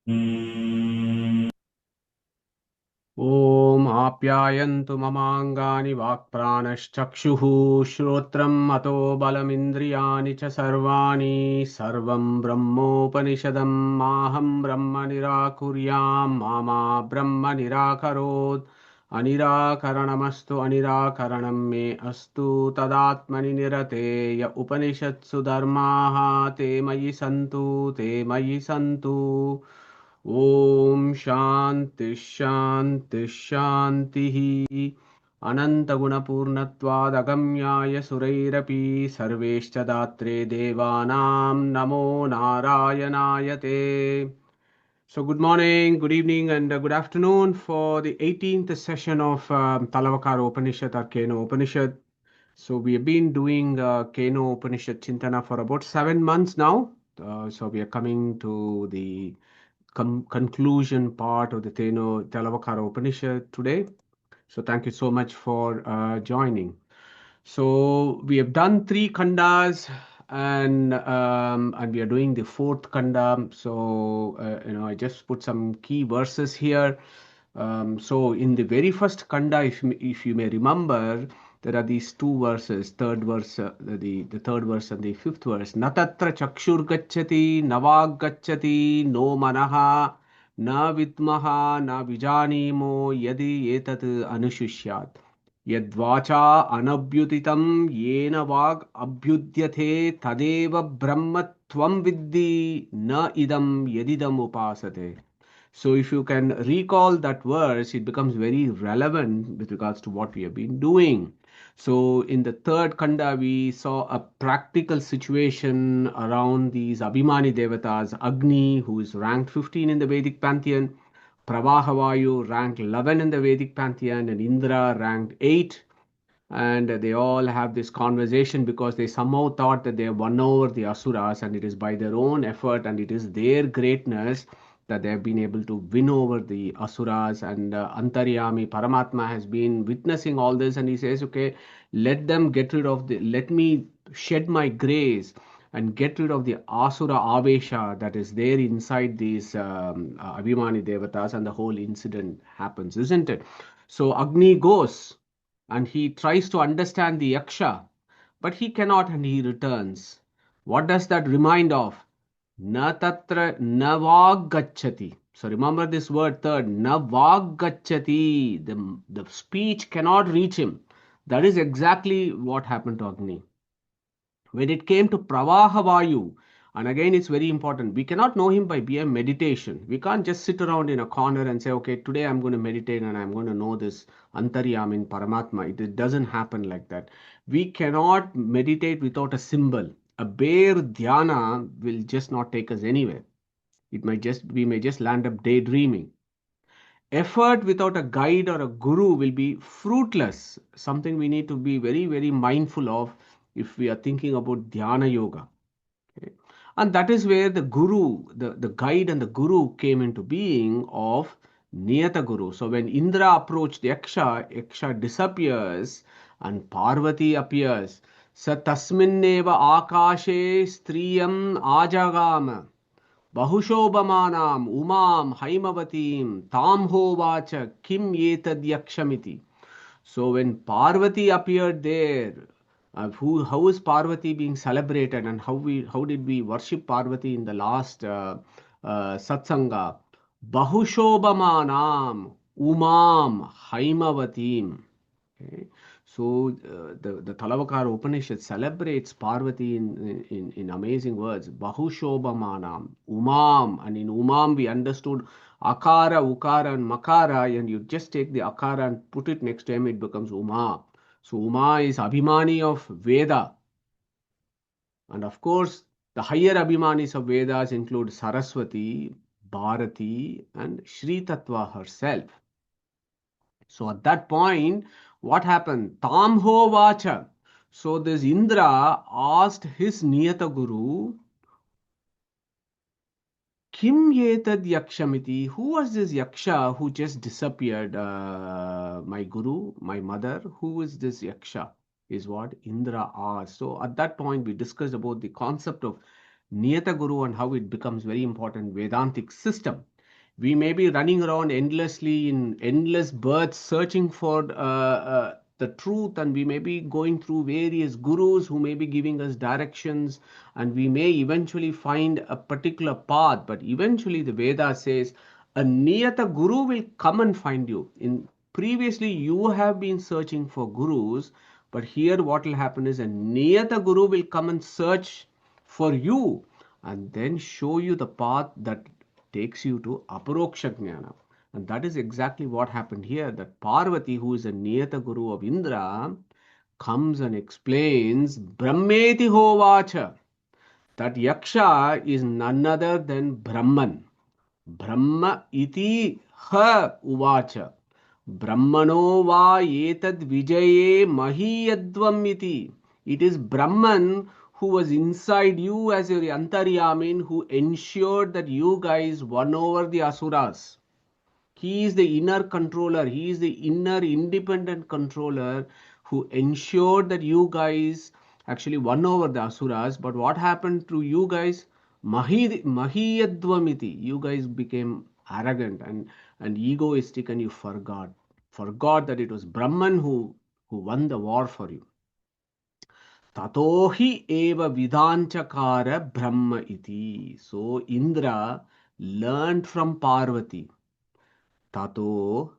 ॐ आप्यायन्तु ममाङ्गानि वाक्प्राणश्चक्षुः श्रोत्रम् अतो बलमिन्द्रियाणि च सर्वाणि सर्वं ब्रह्मोपनिषदं माहं ब्रह्म निराकुर्यां मा ब्रह्म निराकरोत् अनिराकरणमस्तु अनिराकरणं मे अस्तु तदात्मनि निरतेय उपनिषत्सु धर्माः ते मयि सन्तु ॐ शान्ति शान्ति शान्तिः अनन्तगुणपूर्णत्वादगम्याय सुरैरपि सर्वेश्च दात्रे देवानां नमो नारायणाय ते. So good morning, good evening, and good afternoon for the 18th session of Talavakara Upanishad or Keno Upanishad. So we have been doing Keno Upanishad Chintana for about 7 months now. So we are coming to the conclusion part of the Talavakara Upanishad today. So thank you so much for joining. So we have done three khandas, and we are doing the fourth khanda. So I just put some key verses here. So in the very first khanda, if you may remember, there are these two verses, third verse, the third verse and the fifth verse. Natatra chakshur gacchati, navag gacchati, no manaha, na vidmaha, na vijanimo, yadi etat anushishyat. यद्वाचा अनभ्युदितं येन वाग् अभ्युद्यते तदेव ब्रह्म त्वं विद्धि न idam yedidam upasate. So if you can recall that verse, it becomes very relevant with regards to what we have been doing. So in the third kanda, we saw a practical situation around these Abhimani Devatas, Agni, who is ranked 15 in the Vedic pantheon, Pravahavayu ranked 11 in the Vedic pantheon, and Indra ranked 8. And they all have this conversation because they somehow thought that they have won over the Asuras, and it is by their own effort and it is their greatness that they have been able to win over the Asuras. And Antaryami Paramatma has been witnessing all this, and he says, okay, let me shed my grace and get rid of the Asura Avesha that is there inside these Abhimani Devatas, and the whole incident happens, isn't it? So Agni goes and he tries to understand the Yaksha, but he cannot, and he returns. What does that remind of? Na tatra navagachati. So remember this word third, navagachati. The speech cannot reach him. That is exactly what happened to Agni. When it came to Pravahavayu, and again it's very important, we cannot know him by mere meditation. We can't just sit around in a corner and say, okay, today I'm going to meditate and I'm going to know this Antaryam in Paramatma. It doesn't happen like that. We cannot meditate without a symbol. A bare dhyana will just not take us anywhere. We may just land up daydreaming. Effort without a guide or a guru will be fruitless. Something we need to be very, very mindful of if we are thinking about dhyana yoga. Okay? And that is where the guru, the guide and the guru came into being of Niyata Guru. So when Indra approached Yaksha, Yaksha disappears and Parvati appears. Sa tasminneva akashe striyam ajagama. बहुशोभमानाम् उमां हैमवतीं तां होवाच किम etad So when Parvati appeared there, how is Parvati being celebrated, and how did we worship Parvati in the last satsanga? Bahushobhamanam umam haimavatim. Okay. So the Talavakara Upanishad celebrates Parvati in amazing words. Bahushobhamanam, Umam, and in Umam we understood Akara, Ukara, and Makara, and you just take the Akara and put it next to him, it becomes Uma. So Uma is Abhimani of Veda. And of course, the higher Abhimanis of Vedas include Saraswati, Bharati, and Shri Tattva herself. So at that point, what happened? Tamho Vacha. So this Indra asked his Niyata Guru, Kim Yetad Yakshamiti? Who was this Yaksha who just disappeared? My Guru, my mother, who is this Yaksha? Is what Indra asked. So at that point, we discussed about the concept of Niyata Guru and how it becomes very important Vedantic system. We may be running around endlessly in endless births searching for the truth, and we may be going through various gurus who may be giving us directions, and we may eventually find a particular path. But eventually, the Veda says a niyata guru will come and find you. In previously, you have been searching for gurus, but here what will happen is a niyata guru will come and search for you and then show you the path that takes you to aparoksha jnana. And that is exactly what happened here, that Parvati, who is a niyata guru of Indra, comes and explains Brahmeti hovacha, that Yaksha is none other than Brahman. Brahma iti ha uvacha. Brahmano va etad vijaye mahiyadvam iti. It is Brahman who was inside you as your Antaryamin, who ensured that you guys won over the Asuras. He is the inner controller. He is the inner independent controller who ensured that you guys actually won over the Asuras. But what happened to you guys? Mahiyadvamiti. You guys became arrogant and egoistic, and you forgot that it was Brahman who won the war for you. Tatohi eva vidanchakara Brahma iti. So Indra learned from Parvati. Tato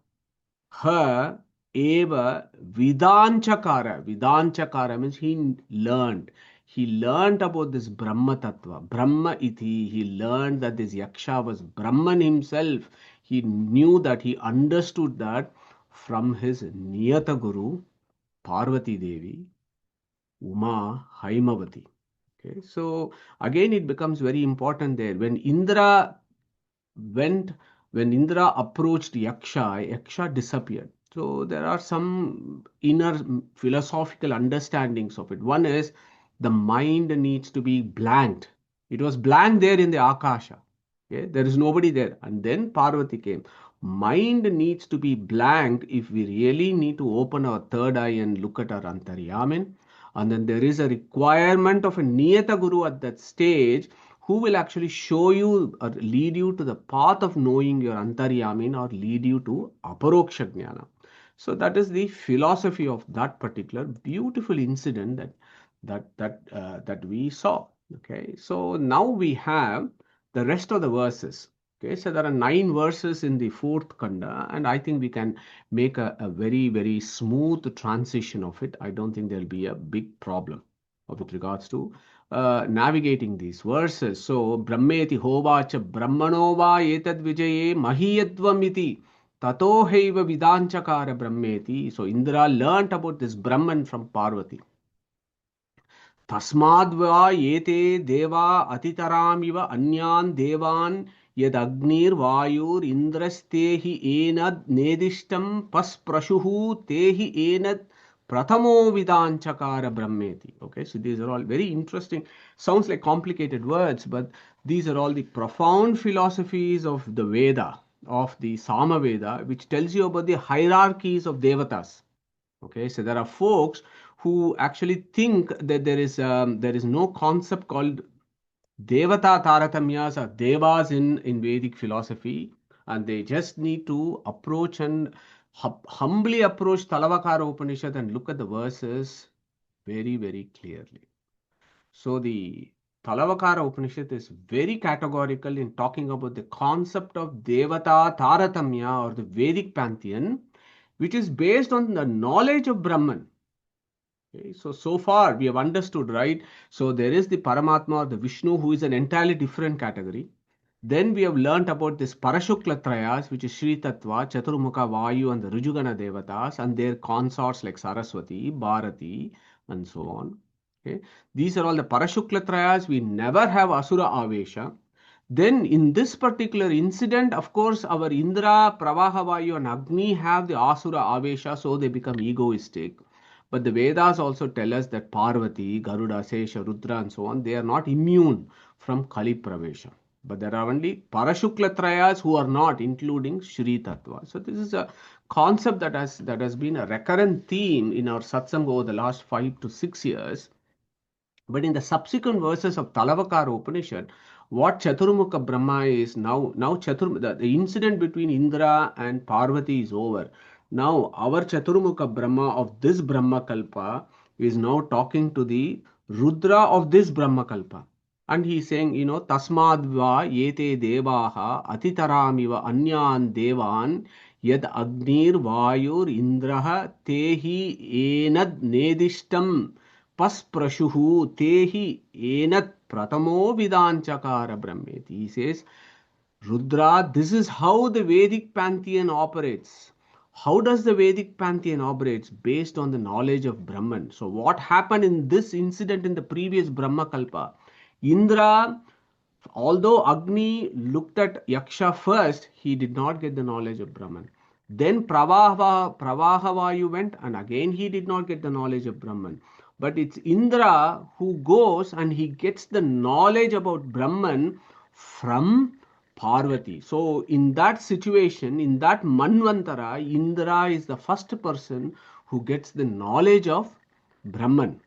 ha eva vidanchakara. Vidanchakara means he learned. He learned about this Brahma Tattva. Brahma iti. He learned that this Yaksha was Brahman himself. He knew that, he understood that from his Niyata Guru, Parvati Devi, Uma Haimavati. Okay, so again it becomes very important there. Went when Indra approached Yaksha, Yaksha disappeared. So there are some inner philosophical understandings of it. One is the mind needs to be blanked. It was blank there in the Akasha. Okay? There is nobody there. And then Parvati came. Mind needs to be blank if we really need to open our third eye and look at our Antaryamin. And then there is a requirement of a Niyata Guru at that stage who will actually show you or lead you to the path of knowing your Antaryamin or lead you to Aparoksha Jnana. So that is the philosophy of that particular beautiful incident that we saw. Okay, so now we have the rest of the verses. Okay, so there are 9 verses in the fourth kanda, and I think we can make a very, very smooth transition of it. I don't think there'll be a big problem with regards to navigating these verses. So, Brahmeti hovacha brahmanova etad vijaye mahiyadvam iti tato heiva vidanchakara brahmeti. So, Indra learnt about this Brahman from Parvati. तस्माद्वा एते देवा अतितरामिव अन्यान् देवान् यदग्निर्वायुरिन्द्रस्ते हि एनद् नेदिष्टं पस्प्रशुः ते हि एनद् prathamo vidanchakara brahmeti. Okay, so these are all very interesting, sounds like complicated words, but these are all the profound philosophies of the Veda, of the Sama Veda, which tells you about the hierarchies of devatas. Okay, so there are folks who actually think that there is no concept called devata taratamyas or devas in Vedic philosophy, and they just need to approach and humbly approach Talavakara Upanishad and look at the verses very, very clearly. So the Talavakara Upanishad is very categorical in talking about the concept of devata taratamya or the Vedic pantheon, which is based on the knowledge of Brahman. Okay, so far we have understood, right? So there is the Paramatma or the Vishnu, who is an entirely different category. Then we have learnt about this Parashukla Trayas, which is Shri Tattva, Chaturmukha Vayu and the Rujugana Devatas and their consorts like Saraswati, Bharati and so on. Okay, these are all the Parashukla Trayas. We never have Asura Avesha. Then in this particular incident, of course, our Indra, Pravaha Vayu and Agni have the Asura Avesha, so they become egoistic. But the Vedas also tell us that Parvati, Garuda, Sesha, Rudra and so on, they are not immune from Kali Pravesha. But there are only Parashukla Trayas who are not, including Shri Tattva. So this is a concept that has been a recurrent theme in our satsang over the last 5 to 6 years. But in the subsequent verses of Talavakara Upanishad, what Chaturmukha Brahma is now. Now the incident between Indra and Parvati is over. Now our Chaturmukha Brahma of this Brahma Kalpa is now talking to the Rudra of this Brahma Kalpa. And he's saying, Tasmadva yete devaha atitaramiva anyan devan yad agnir vayur indraha tehi enad nedishtam pasprashuhu tehi enat pratamo vidanchakara brahmeti. He says, Rudra, this is how the Vedic pantheon operates. How does the Vedic pantheon operates? Based on the knowledge of Brahman. So what happened in this incident in the previous Brahma Kalpa? Indra, although Agni looked at Yaksha first, he did not get the knowledge of Brahman. Then Pravahavayu went, and again he did not get the knowledge of Brahman. But it's Indra who goes and he gets the knowledge about Brahman from Parvati. So in that situation, in that Manvantara, Indra is the first person who gets the knowledge of Brahman.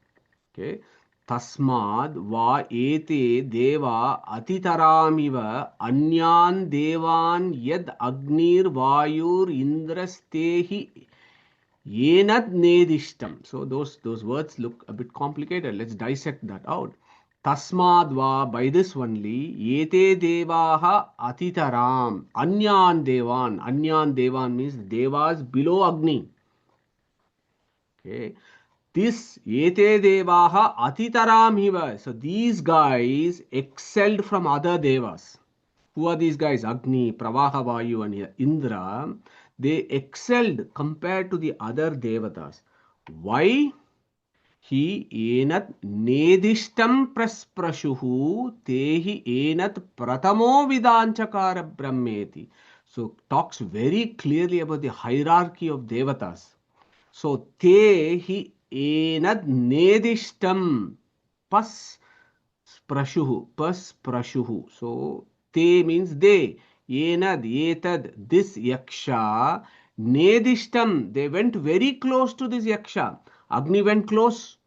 Okay. Tasmad va ete deva atitaramiva anyan devan yad agnir vayur indrastehi yenad nedishtam. So those words look a bit complicated. Let's dissect that out. Tasmadva, by this only, yete devaha atitaram, anyan devan. Anyan devan means devas below Agni. Okay. This yete devaha atitaram hiva. So these guys excelled from other devas. Who are these guys? Agni, Pravaha Vayu and Indra. They excelled compared to the other devatas. Why? He enat nedishtam prasprashuhu tehi enat pratamo vidanchakara brahmeti. So talks very clearly about the hierarchy of devatas. So tehi enad nedishtam pasprashuhu. So te means they. Enad, etad, this yaksha. Nedishtam, they went very close to this yaksha. Agni went close.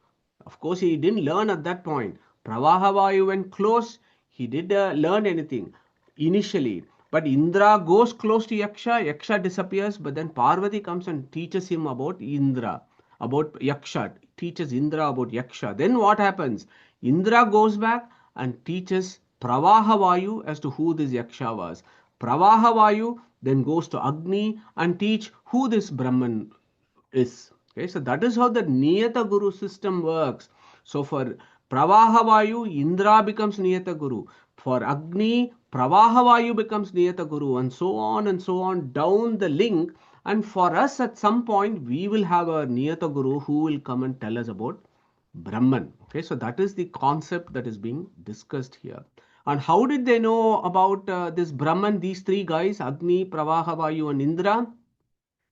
Of course, he didn't learn at that point. Pravahavayu went close. He didn't learn anything initially. But Indra goes close to Yaksha. Yaksha disappears. But then Parvati comes and teaches him about Indra, about Yaksha. Teaches Indra about Yaksha. Then what happens? Indra goes back and teaches Pravahavayu as to who this Yaksha was. Pravahavayu then goes to Agni and teach who this Brahman is. Okay, so that is how the Niyata Guru system works. So for Pravahavayu, Indra becomes Niyata Guru. For Agni, Pravahavayu becomes Niyata Guru, and so on down the link. And for us, at some point, we will have a Niyata Guru who will come and tell us about Brahman. Okay, so that is the concept that is being discussed here. And how did they know about this Brahman, these three guys, Agni, Pravahavayu, and Indra?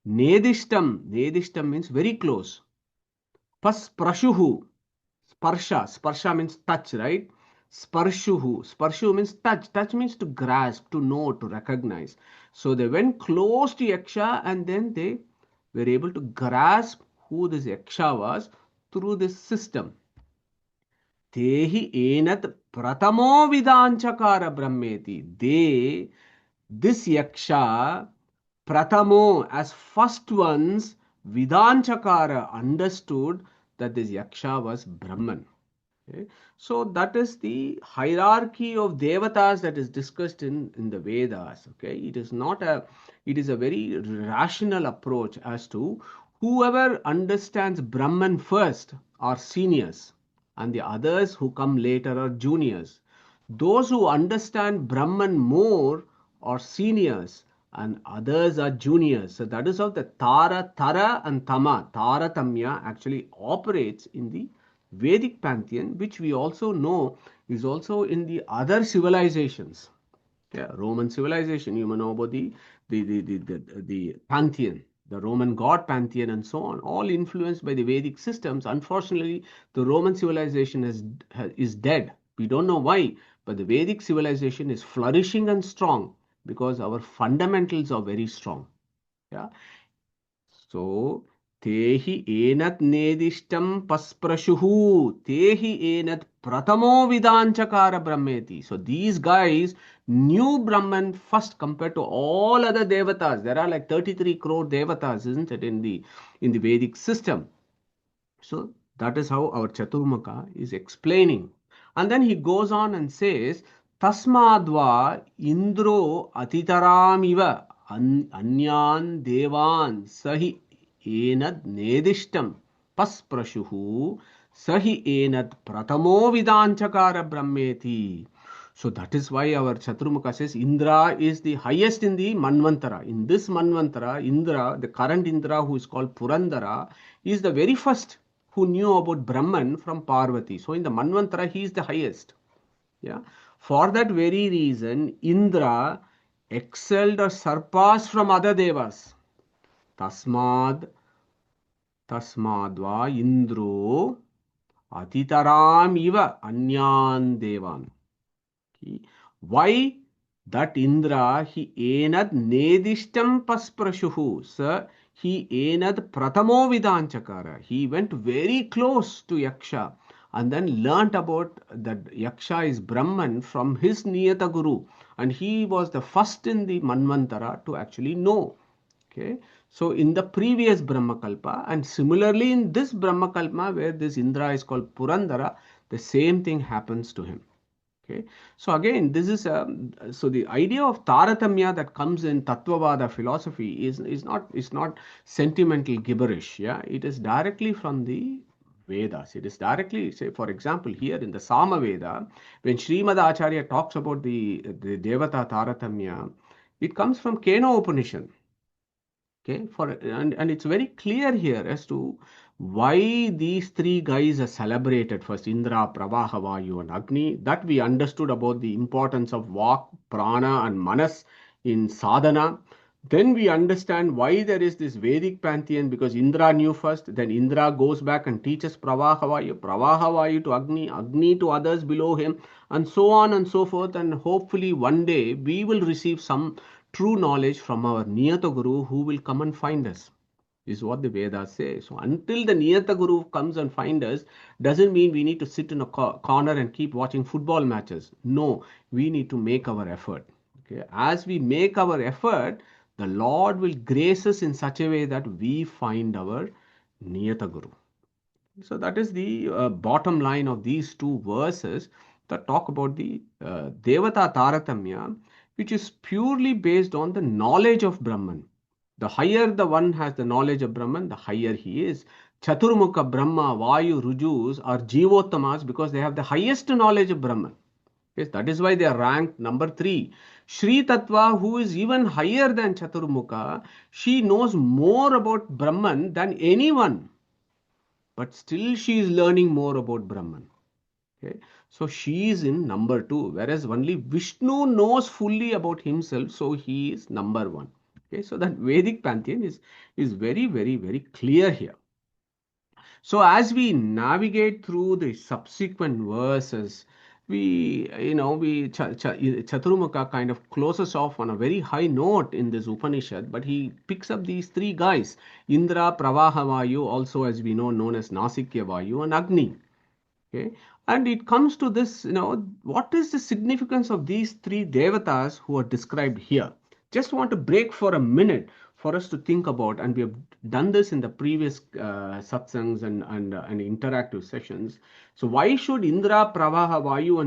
Nedishtam. Nedishtam means very close. Prashuhu. Sparsha. Sparsha means touch, right? Sparshuhu. Sparshu means touch. Touch means to grasp, to know, to recognize. So they went close to Yaksha and then they were able to grasp who this Yaksha was through this system. Tehi enat pratamo vidanchakara brahmeti. This Yaksha, Pratamo, as first ones, Vidanchakara understood that this Yaksha was Brahman. Okay? So that is the hierarchy of devatas that is discussed in the Vedas. Okay, it is a very rational approach as to whoever understands Brahman first are seniors, and the others who come later are juniors. Those who understand Brahman more are seniors, and others are juniors. So that is how the Tara and Taratamya actually operates in the Vedic pantheon, which we also know is also in the other civilizations. Yeah, Roman civilization, you know about the pantheon, the Roman god pantheon, and so on, all influenced by the Vedic systems. Unfortunately, the Roman civilization is dead. We don't know why, but the Vedic civilization is flourishing and strong because our fundamentals are very strong. Yeah. So Tehi enat nedishtam pasprashuhu. Tehi enat pratamo vidanchakara brahmeti. So these guys knew Brahman first compared to all other devatas. There are like 33 crore devatas, isn't it, in the Vedic system. So that is how our Chaturmukha is explaining. And then he goes on and says, Tasmadva Indro Atitaramiva Anyan Devan Sahi Enad Nedishtam Pasprashuhu Sahi Enad Pratamo Vidanchakara Brahmeti. So that is why our Chaturmukha says Indra is the highest in the Manvantara. In this Manvantara, Indra, the current Indra who is called Purandara, is the very first who knew about Brahman from Parvati. So in the Manvantara, he is the highest. Yeah. For that very reason, Indra excelled or surpassed from other devas. Tasmad, Tasmadva Indro Atitaram Iva Anyan Devan. Why that Indra he enad nedishtam pasprashuhu. Sir, he enad pratamo vidanchakara. He went very close to Yaksha and then learnt about that Yaksha is Brahman from his Niyata Guru. And he was the first in the Manvantara to actually know. Okay. So in the previous Brahmakalpa and similarly in this Brahmakalpa where this Indra is called Purandara, the same thing happens to him. Okay. So again, this is so the idea of Taratamya that comes in Tattvavada philosophy is not sentimental gibberish. Yeah, it is directly from the Vedas. It is directly, say for example, here in the Sama Veda, when Srimad Acharya talks about the Devata Taratamya, it comes from Kena Upanishad. Okay, and it's very clear here as to why these three guys are celebrated first, Indra, Pravaha, Vayu, and Agni. That we understood about the importance of Vak, Prana, and Manas in sadhana. Then we understand why there is this Vedic pantheon because Indra knew first, then Indra goes back and teaches Pravaha, Vayu to Agni, Agni to others below him, and so on and so forth. And hopefully one day we will receive some true knowledge from our Niyata Guru who will come and find us, is what the Vedas say. So until the Niyata Guru comes and find us, doesn't mean we need to sit in a corner and keep watching football matches. No, we need to make our effort. Okay, as we make our effort, the Lord will grace us in such a way that we find our Niyata Guru. So that is the bottom line of these two verses that talk about the Devata Taratamya, which is purely based on the knowledge of Brahman. The higher the one has the knowledge of Brahman, the higher he is. Chaturmukha Brahma, Vayu, Rujus are Jivottamas because they have the highest knowledge of Brahman. Yes, that is why they are ranked number 3. Shri Tattva, who is even higher than Chaturmukha, she knows more about Brahman than anyone. But still she is learning more about Brahman. Okay. So she is in number 2, whereas only Vishnu knows fully about himself, so he is number 1. Okay. So that Vedic pantheon is very, very, very clear here. So as we navigate through the subsequent verses, Chaturmukha kind of closes off on a very high note in this Upanishad, but he picks up these three guys, Indra, Pravaha Vayu, also as we know known as Nasikya Vayu, and Agni. Okay, and it comes to this, what is the significance of these three devatas who are described here? Just want to break for a minute for us to think about, and we have done this in the previous satsangs and interactive sessions. So why should Indra, Pravaha, Vayu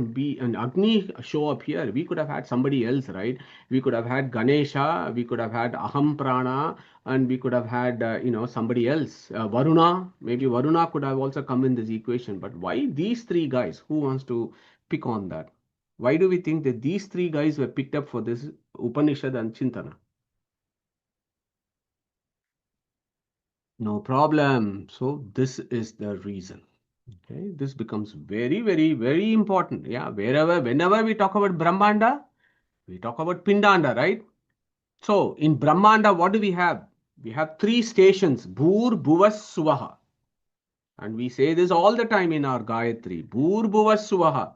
and Agni show up here? We could have had somebody else, right? We could have had Ganesha, we could have had Aham Prana, and we could have had somebody else, Varuna. Maybe Varuna could have also come in this equation. But why these three guys? Who wants to pick on that? Why do we think that these three guys were picked up for this Upanishad and Chintana? No problem. So this is the reason. Okay, this becomes very, very, very important. Yeah, whenever we talk about Brahmanda, we talk about Pindanda, right? So in Brahmanda, what do we have? We have 3 stations, Bhur, Bhuvas, Suvaha. And we say this all the time in our Gayatri. Bhur, Bhuvas, Suvaha.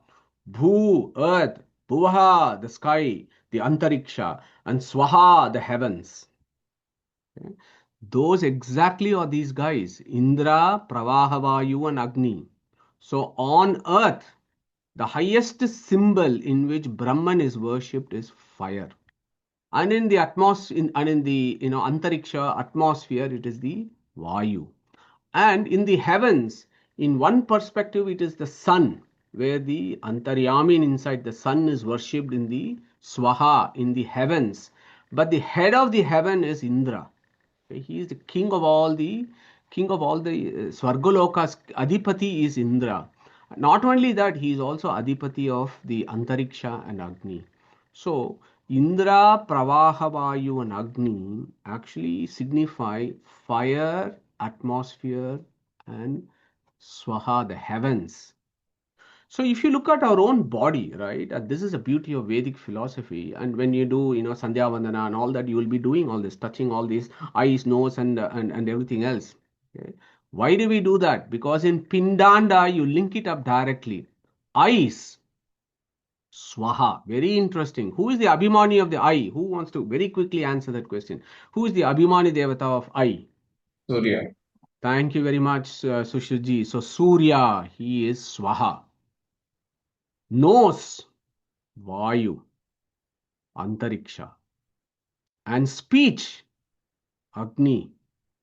Bhu, earth, Bhuvaha, the sky, the Antariksha, and Swaha, the heavens. Okay? Those exactly are these guys, Indra, Pravahavayu, and Agni. So on earth, the highest symbol in which Brahman is worshipped is fire. And in the atmosphere, and in the antariksha atmosphere, it is the Vayu. And in the heavens, in one perspective, it is the sun, where the Antaryamin inside the sun is worshipped in the Swaha, in the heavens. But the head of the heaven is Indra. Okay, he is the king of all the Swargalokas. Adipati is Indra. Not only that, he is also Adipati of the Antariksha and Agni. So Indra, Pravahavayu, and Agni actually signify fire, atmosphere, and Swaha, the heavens. So if you look at our own body, right, this is a beauty of Vedic philosophy. And when you do, Sandhya Vandana and all that, you will be doing all this, touching all these eyes, nose, and everything else. Okay. Why do we do that? Because in Pindanda, you link it up directly. Eyes, Swaha. Very interesting. Who is the Abhimani of the eye? Who wants to very quickly answer that question? Who is the Abhimani Devata of eye? Surya. Thank you very much, Sushilji. So Surya, he is Swaha. Nose, Vayu, Antariksha. And speech, Agni,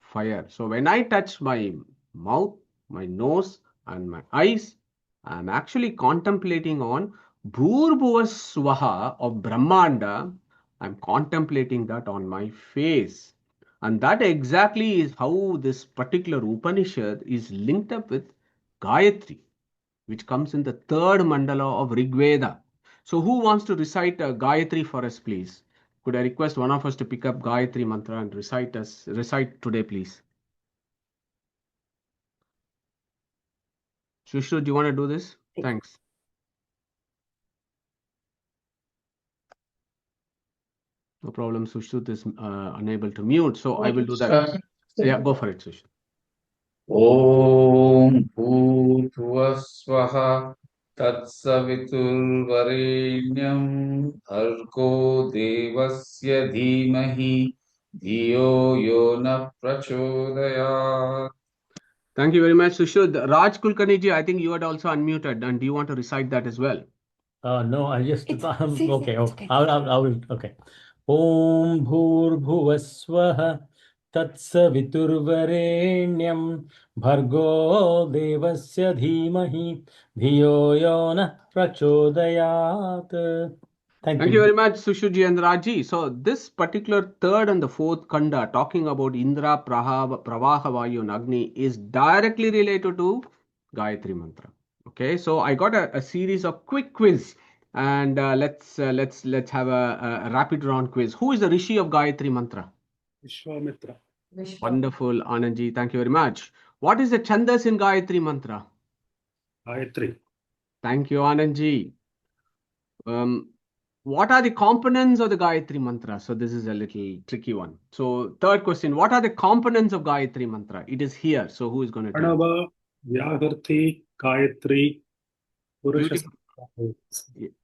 fire. So when I touch my mouth, my nose, and my eyes, I'm actually contemplating on Bhurbhuva Swaha of Brahmanda. I'm contemplating that on my face. And that exactly is how this particular Upanishad is linked up with Gayatri, which comes in the third mandala of Rig Veda. So, who wants to recite Gayatri for us, please? Could I request one of us to pick up Gayatri mantra and recite today, please? Shushu, do you want to do this? Thanks. No problem. Sushruth is unable to mute, so I will do that. Yeah, go for it, Sushruth. ॐ भूर्भुवस्वः तत्सवितुर्वरेण्यं भर्गो देवस्य धीमहि धियो यो नः प्रचोदयात्. Thank you very much, Sushruth. Raj Kulkarniji, I think you had also unmuted, and do you want to recite that as well? No, I just okay. Okay. I will. Okay. Om Bhurbhuvaswaha Tatsaviturvarenyam Bhargo Devasya Dhimahi Dhiyo Yona Prachodayat. Thank Thank you you. very much, Sushuji and Raji. So, this particular third and the fourth kanda, talking about Indra, Pravaha, Vayu, and Agni, is directly related to Gayatri Mantra. Okay, so I got a series of quick quiz, and let's have a rapid round quiz. Who is the Rishi of Gayatri Mantra? Vishwamitra. Wonderful, Anandji. Thank you very much. What is the Chandas in Gayatri Mantra? Gayatri. Thank you, Anandji. What are the components of the Gayatri Mantra? So this is a little tricky one. So third question, what are the components of Gayatri Mantra? It is here. So who is going to tell? Pranava, Vyaharthi, Gayatri, Purusha. Beautiful.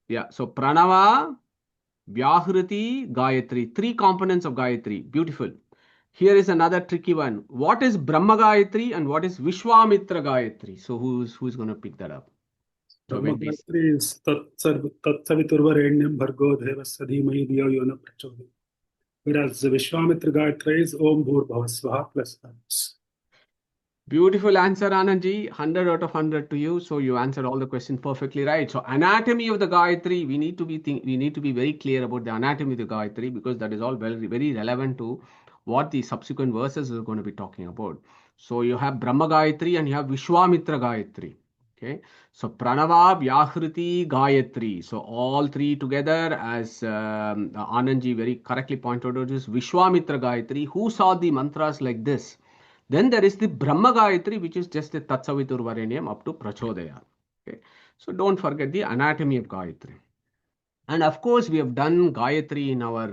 Yeah. So Pranava, Vyahriti, Gayatri. Three components of Gayatri. Beautiful. Here is another tricky one. What is Brahma Gayatri and what is Vishwamitra Gayatri? So who's going to pick that up? So Brahma Gayatri is Tatsaviturvarenyam Bhargo Devasya Dhimahi Dhiyo Yo Nah Prachodayat. Whereas the Vishwamitra Gayatri is Om Bhurbhuvasvaha plus others. Beautiful answer, Anandji. 100 out of 100 to you. So you answered all the questions perfectly right. So anatomy of the Gayatri, we need to be very clear about the anatomy of the Gayatri, because that is all very, very relevant to what the subsequent verses are going to be talking about. So you have Brahma Gayatri and you have Vishwamitra Gayatri. Okay. So Pranava, Vyahriti, Gayatri. So all three together, as Anandji very correctly pointed out, is Vishwamitra Gayatri. Who saw the mantras like this? Then there is the Brahma Gayatri, which is just the Tatsavitur Varenyam up to Prachodaya. Okay. So don't forget the anatomy of Gayatri. And of course, we have done Gayatri in our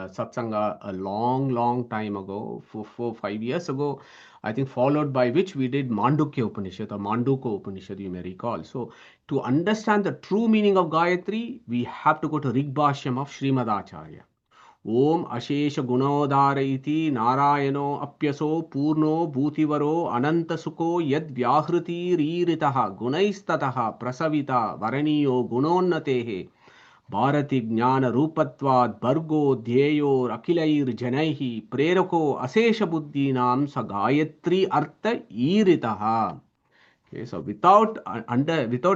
satsanga a long, long time ago, 5 years ago, I think, followed by which we did Mandukya Upanishad or Manduka Upanishad, you may recall. So to understand the true meaning of Gayatri, we have to go to Rigbhashyam of Srimad Acharya. Om Ashesha Gunodara iti Narayano Apyaso Purno Bhutivaro Ananta Sukho Yad Vyahruti Riritaha Gunaistataha Prasavita Varaniyo Gunonnatehe Bharati Jnana Rupatvad Bhargo Dhyeyo Rakilair Janaihi Prerako Asesha Buddhinam Sa Gayatri Artha Iritaha. Okay, so without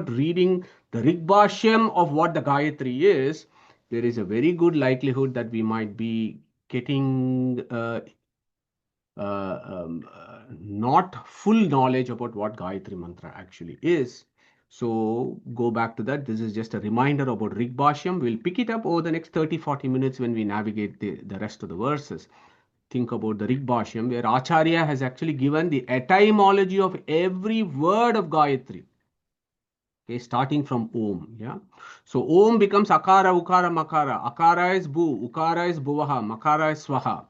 reading the Rigbashyam of what the Gayatri is, there is a very good likelihood that we might be getting not full knowledge about what Gayatri Mantra actually is. So go back to that. This is just a reminder about Rigbashyam. We'll pick it up over the next 30-40 minutes when we navigate the rest of the verses. Think about the Rigbashyam, where Acharya has actually given the etymology of every word of Gayatri. Okay, starting from Om. Yeah. So Om becomes Akara, Ukara, Makara. Akara is Bu, Ukara is Buvaha, Makara is Swaha.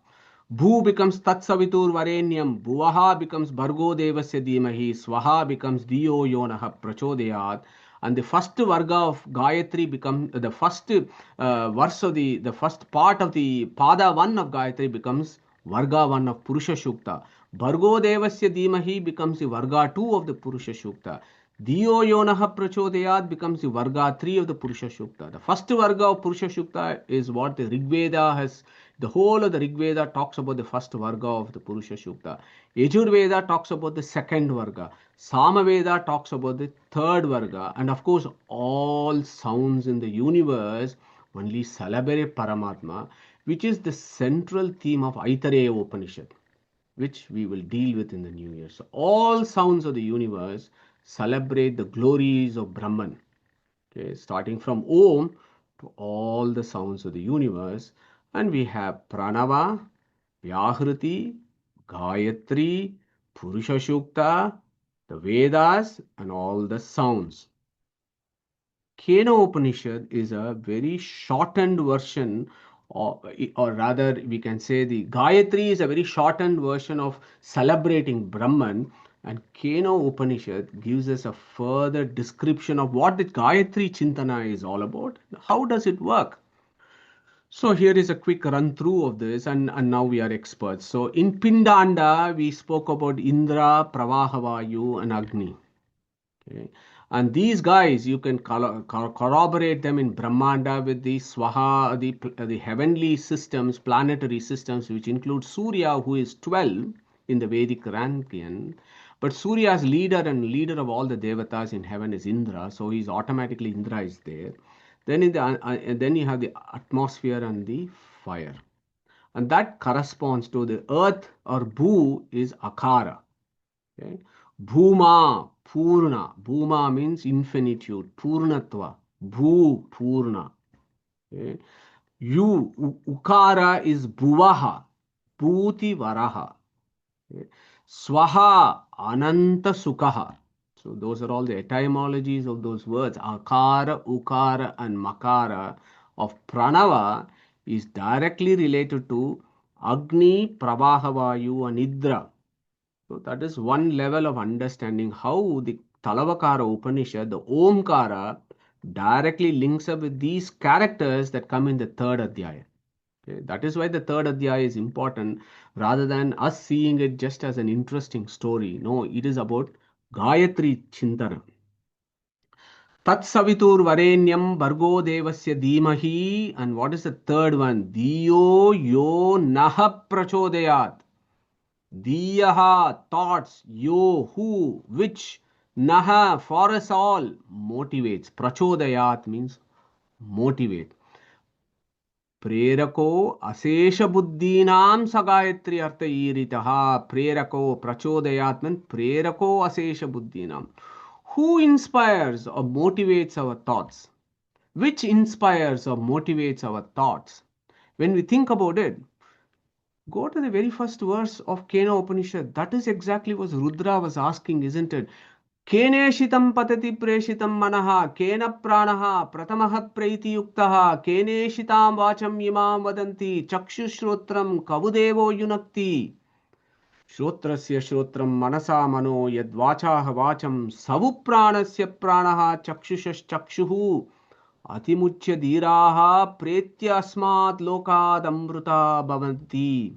Bhu becomes Tatsavitur Varenyam, Buvaha becomes Bhargo Devasya Dhimahi, Swaha becomes Diyo Yonaha Prachodayat. And the first Varga of Gayatri becomes the first verse of the first part of the Pada 1 of Gayatri becomes Varga 1 of Purusha Shukta. Bhargo Devasya Dhimahi becomes the Varga 2 of the Purusha Shukta. Diyo Yonaha Prachodayat becomes the Varga 3 of the Purusha Shukta. The first Varga of Purusha Shukta is what the Rigveda has. The whole of the Rigveda talks about the first Varga of the Purusha Shukta. Yajurveda talks about the second Varga. Samaveda talks about the third Varga. And of course, all sounds in the universe only celebrate Paramatma, which is the central theme of Aitareya Upanishad, which we will deal with in the new year. So all sounds of the universe celebrate the glories of Brahman. Okay, starting from Om to all the sounds of the universe. And we have Pranava, Vyahruti, Gayatri, Purusha Shukta, the Vedas, and all the sounds. Kena Upanishad is a very shortened version, or rather, we can say the Gayatri is a very shortened version of celebrating Brahman, and Kena Upanishad gives us a further description of what the Gayatri Chintana is all about. How does it work? So here is a quick run through of this, and now we are experts. So in Pindanda, we spoke about Indra, Pravahavayu, and Agni. Okay. And these guys, you can corroborate them in Brahmanda with the Swaha, the heavenly systems, planetary systems, which include Surya, who is 12 in the Vedic Rankian. But Surya's leader and leader of all the devatas in heaven is Indra, so he's automatically Indra is there. Then then you have the atmosphere and the fire, and that corresponds to the earth or Bhu is Akara. Okay. Bhuma, Purna. Bhuma means infinitude. Purnatva. Bhu, Purna. Okay. Ukara is Bhuvaha. Bhuti Varaha. Okay. Swaha, Ananta Sukhaha. So those are all the etymologies of those words. Akara, Ukara, and Makara of Pranava is directly related to Agni, Prabhahavayu, and Idra. So that is one level of understanding how the Talavakara Upanishad, the Omkara, directly links up with these characters that come in the third Adhyaya. Okay, that is why the third Adhyaya is important rather than us seeing it just as an interesting story. No, it is about Gayatri Chintana. Tat Savitur Varenyam Bhargo Devasya Dhimahi. And what is the third one? Diyo Yo Naha Prachodayat. Diyaha, thoughts, yo, who, which, naha, for us all, motivates. Prachodayat means motivate. Prerako, asesha buddhinam sagayatri artha iritaha. Prerako, prachodayat means prerako, asesha buddhinam. Who inspires or motivates our thoughts? Which inspires or motivates our thoughts? When we think about it, go to the very first verse of Kena Upanishad. That is exactly what Rudra was asking, isn't it? Keneshitam patati preshitam manaha, kena pranaha, pratamaha praiti yuktaha, keneshitam vacham imam vadanti, chakshushrotram kavudevo yunakti. Shrotrasya shrotram manasa mano yadvachaha vacham savupranasya pranaha chakshushash chakshuhu Atimuchya dhiraha pretya asmat lokad amruta bhavanti.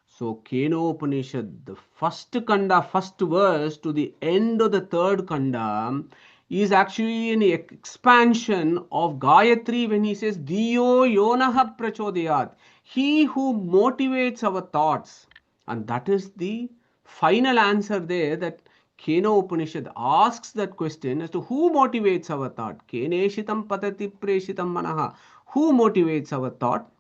So, Keno Upanishad, the first kanda, first verse to the end of the third kanda is actually an expansion of Gayatri when he says, Diyo yonaha prachodayat, he who motivates our thoughts. And that is the final answer there, that Keno Upanishad asks that question as to who motivates our thought. Keneshitam patati preshitam manaha. Who motivates our thought?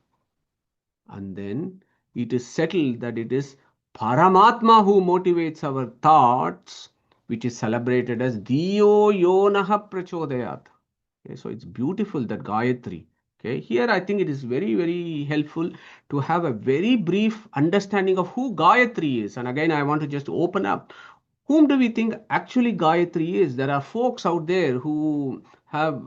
And then it is settled that it is Paramatma who motivates our thoughts, which is celebrated as Diyo Yonaha Prachodayat. Okay, so it's beautiful, that Gayatri. Okay, here I think it is very, very helpful to have a very brief understanding of who Gayatri is. And again, I want to just open up. Whom do we think actually Gayatri is? There are folks out there who have,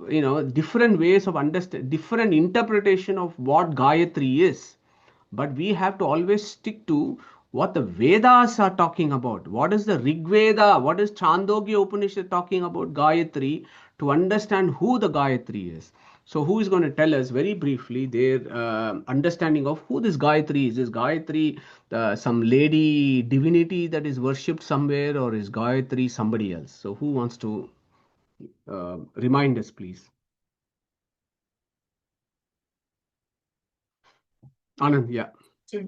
different ways of understand, different interpretation of what Gayatri is. But we have to always stick to what the Vedas are talking about. What is the Rig Veda? What is Chandogya Upanishad talking about Gayatri, to understand who the Gayatri is? So, who is going to tell us very briefly their understanding of who this Gayatri is? Is Gayatri some lady divinity that is worshipped somewhere, or is Gayatri somebody else? So, who wants to remind us, please? Anand, yeah. I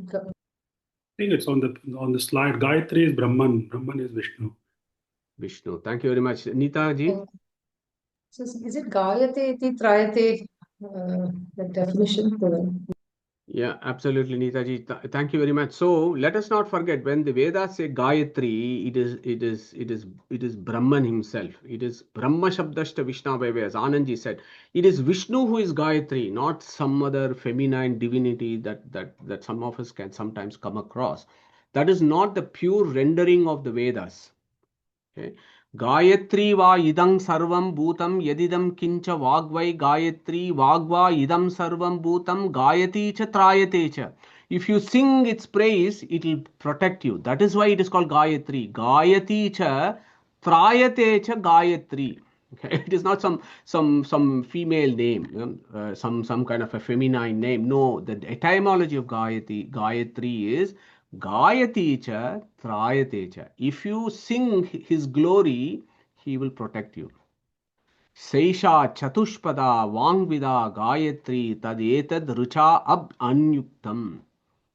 think it's on the slide. Gayatri is Brahman. Brahman is Vishnu. Vishnu. Thank you very much. Neeta ji? So is it Gayate iti Trayate, the definition? Yeah, absolutely, Neetaji. Thank you very much. So let us not forget, when the Vedas say Gayatri, it is Brahman himself. It is Brahma Shabdashta Vishnavaya, as Anandji said. It is Vishnu who is Gayatri, not some other feminine divinity that some of us can sometimes come across. That is not the pure rendering of the Vedas. Okay. Gayatri va idam sarvam bhutam yadidam kincha vagvai Gayatri vagva idam sarvam bhutam gayati cha trayate cha. If you sing its praise, it will protect you. That is why it is called Gayatri. Gayati cha trayate cha Gayatri. Okay. It is not some female name, some kind of a feminine name. No, the etymology of Gayatri is Gayati cha trayate cha. If you sing his glory, he will protect you. Seisha chatushpada vangvida Gayatri tad etad rucha ab anyuktam.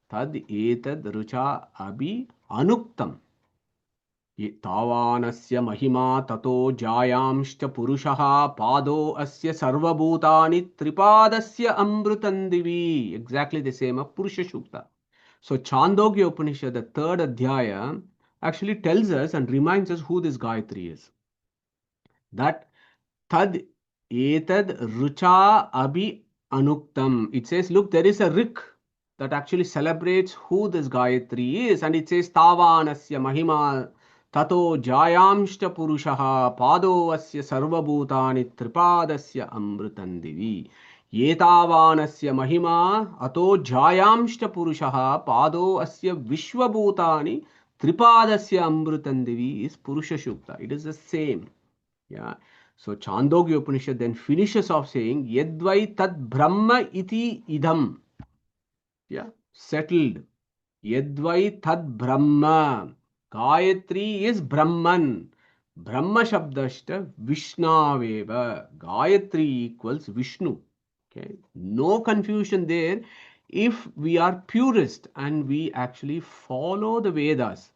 Tad etad rucha abhi anuktam. तावानस्य महिमा ततो जायांश्च पुरुषः पादो अस्य सर्वभूतानि त्रिपादस्य अमृतं दिवि. Exactly the same of Purusha Shukta. So Chandogya Upanishad, the third adhyaya, actually tells us and reminds us who this Gayatri is. That tad etad rucha abhi anuktam. It says, look, there is a rik that actually celebrates who this Gayatri is, and it says tavanasya mahima tato jayamshta purushaha pado asya sarvabhutani tripadasya amrutan divi. Yetavanasya mahima ato jayamshta purushaha pado asya vishwabhutani tripadasya amrutan divi is Purusha Shukta. It is the same. Yeah. So Chandogya Upanishad then finishes off saying Yadvai tad Brahma iti idam. Yeah. Settled. Yadvai tad Brahma. Gayatri is Brahman. Brahma Shabdashta Vishnaveva. Gayatri equals Vishnu. Okay. No confusion there if we are purist and we actually follow the Vedas.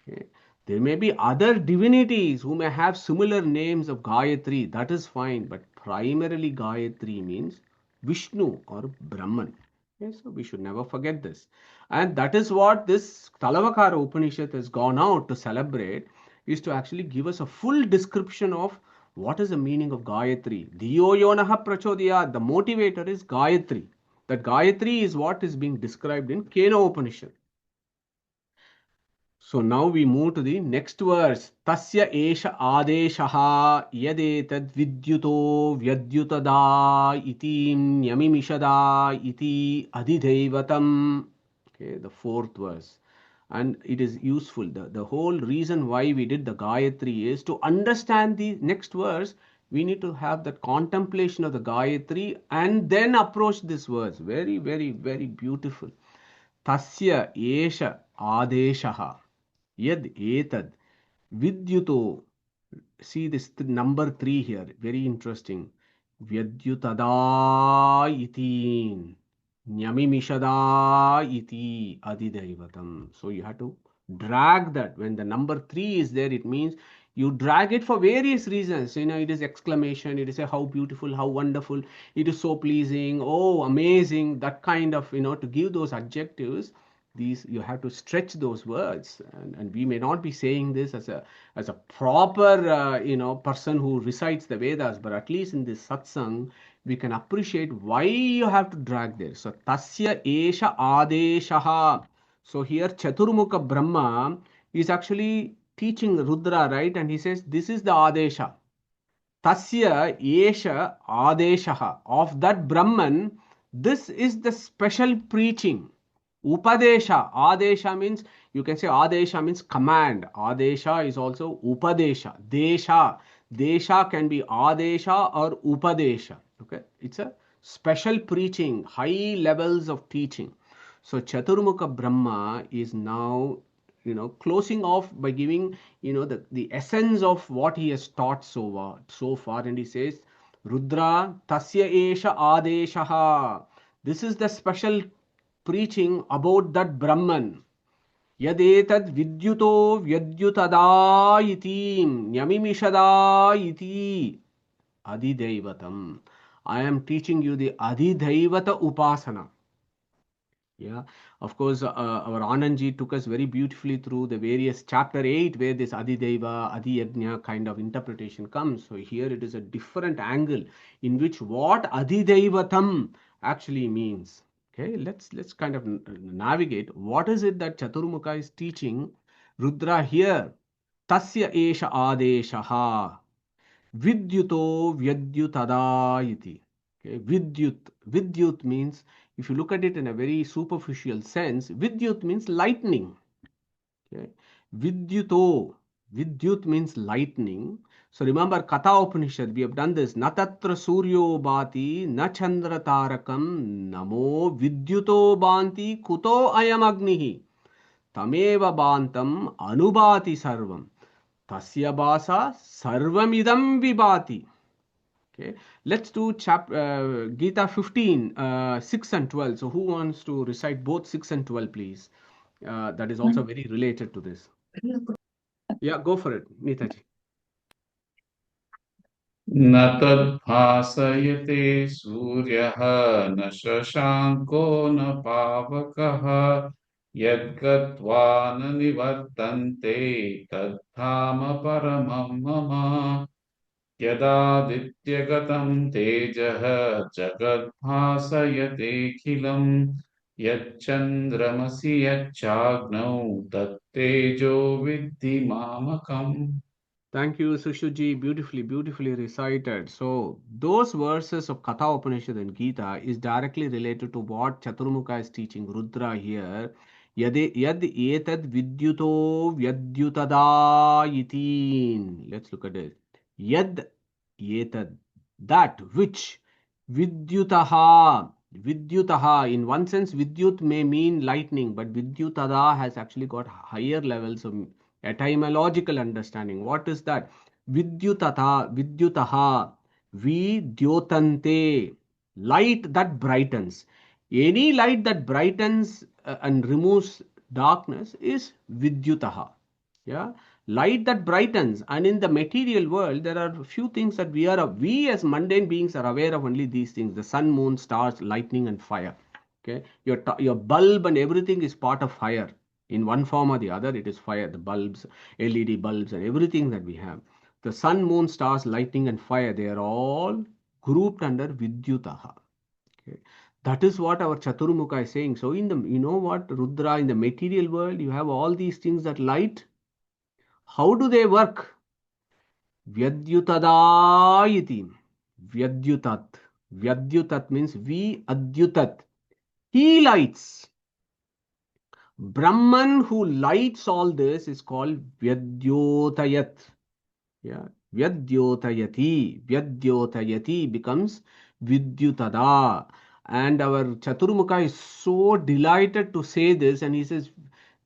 Okay. There may be other divinities who may have similar names of Gayatri, that is fine, but primarily Gayatri means Vishnu or Brahman. Okay, so we should never forget this. And that is what this Talavakara Upanishad has gone out to celebrate, is to actually give us a full description of what is the meaning of Gayatri. Diyo yonaha prachodaya, the motivator is Gayatri. That Gayatri is what is being described in Kena Upanishad. So now we move to the next verse. Tasya esha adeshaha yadetad vidyuto vyadyutada iti nyamimishada iti adhidevatam. Okay, the fourth verse. And it is useful. The whole reason why we did the Gayatri is to understand the next verse. We need to have that contemplation of the Gayatri and then approach this verse. Very, very, very beautiful. Tasya esha adeshaha yad etad vidyuto. See this number 3 here, very interesting. Vyadyutada iti nyamimishada iti adidaivatam. So you have to drag that. When the number 3 is there, it means you drag it for various reasons. It is exclamation, it is a how beautiful, how wonderful, it is so pleasing, oh amazing, that kind of, to give those adjectives. These you have to stretch those words, and we may not be saying this as a proper person who recites the Vedas, but at least in this satsang we can appreciate why you have to drag there. So tasya esha adeshaha. So here Chaturmukha Brahma is actually teaching Rudra, right? And he says this is the adesha. Tasya esha adeshaha. Of that Brahman, this is the special preaching. Upadesha. Adesha means, you can say Adesha means command. Adesha is also Upadesha. Desha. Desha can be Adesha or Upadesha. Okay. It's a special preaching, high levels of teaching. So Chaturmukha Brahma is now, closing off by giving, the essence of what he has taught so far. And he says, Rudra tasya esha adeshaha. This is the special preaching about that Brahman. Yadetad vidyuto vyadyutada iti nyamimishada iti adidaivatam. I am teaching you the adidaivata upasana. Yeah, of course, our Anandji took us very beautifully through the various chapter 8 where this Adideva, Adiyajna kind of interpretation comes. So here it is a different angle in which what Adidaivatam actually means. Okay, let's kind of navigate. What is it that Chaturmukha is teaching Rudra here? Tasya esha adeshaha vidyuto vyadyutada iti. Okay, Vidyut means, if you look at it in a very superficial sense, Vidyut means lightning. Okay, Vidyut means lightning. So remember Katha Upanishad, we have done this. Natatra suryo bhati, na chandra tarakam, namo vidyuto bhanti, kuto ayam agnihi, tameva bhantam anubhati sarvam, tasya basa sarvamidam vibhati. Okay, let's do Gita 15, 6 and 12. So who wants to recite both 6 and 12, please? That is also very related to this. Yeah, go for it, Neetaji. न तद्भासयते सूर्यः न शशाङ्को न पावकः यद्गत्वा न निवर्तन्ते तद्धाम परमं मम यदादित्यगतं तेजः जगद्भासयतेऽखिलम् यच्चन्द्रमसि यच्चाग्नौ तत्तेजो विद्धि मामकम्. Thank you, Sushuji. Beautifully recited. So, those verses of Katha Upanishad and Gita is directly related to what Chaturmukha is teaching Rudra here. Yad etad vidyuto vyadyutada itin. Let's look at it. Yad etad. That which. Vidyutaha. Vidyutaha. In one sense, vidyut may mean lightning, but vidyutada has actually got higher levels of etymological understanding. What is that? Vidyutaha, vidyotante, light that brightens. Any light that brightens and removes darkness is vidyutaha. Yeah, light that brightens. And in the material world, there are a few things that we as mundane beings are aware of. Only these things: the sun, moon, stars, lightning, and fire. Okay, your bulb and everything is part of fire. In one form or the other, it is fire. The bulbs, LED bulbs, and everything that we have. The sun, moon, stars, lightning, and fire, they are all grouped under Vidyutaha. Okay. That is what our Chaturmukha is saying. So in the, Rudra, in the material world, you have all these things that light. How do they work? Vyadyutada iti. Vyadyutat. Vyadyutat means adyutat. He lights. Brahman who lights all this is called Vyadyotayat. Yeah. Vyadyotayati becomes Vidyutada. And our Chaturmukha is so delighted to say this, and he says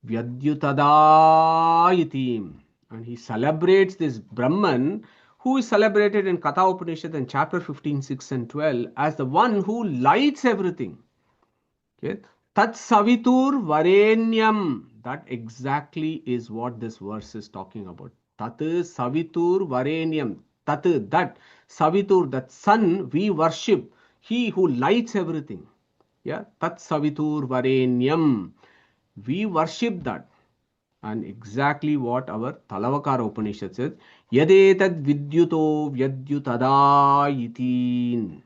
Vyadyutada iti. And he celebrates this Brahman who is celebrated in Katha Upanishad in chapter 15, 6 and 12 as the one who lights everything. Okay. Tat Savitur Varenyam. That exactly is what this verse is talking about. Tat Savitur Varenyam. Tat, that Savitur, that sun we worship. He who lights everything. Yeah. Tat Savitur Varenyam. We worship that. And exactly what our Talavakara Upanishad says. Yadetad Vidyuto Vyadyutada itin.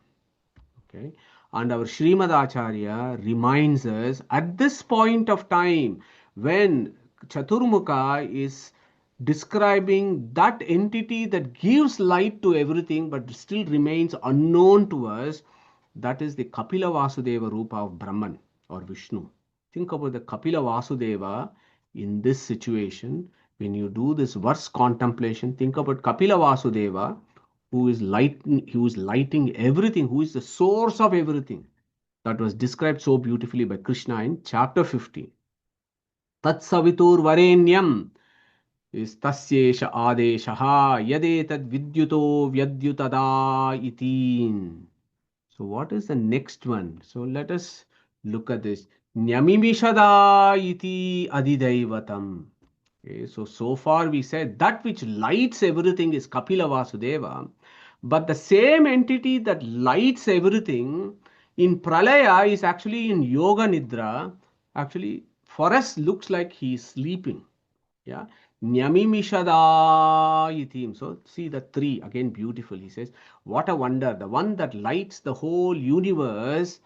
Okay. And our Srimad Acharya reminds us at this point of time when Chaturmukha is describing that entity that gives light to everything but still remains unknown to us, that is the Kapila Vasudeva Rupa of Brahman or Vishnu. Think about the Kapila Vasudeva in this situation. When you do this verse contemplation, think about Kapila Vasudeva who is lighting everything, who is the source of everything. That was described so beautifully by Krishna in chapter 15. Tat Savitur Varenyam is Tasyesha Adeshaha Yadetad Vidyuto Vyadyutada itin. So what is the next one? So let us look at this. Nyamimishada iti adidaivatam. Okay, so far we said that which lights everything is Kapila Vasudeva. But the same entity that lights everything in Pralaya is actually in Yoga Nidra. Actually, for us looks like he is sleeping. Yeah. Nyamimishada itim. So see the three again beautiful. He says, what a wonder. The one that lights the whole universe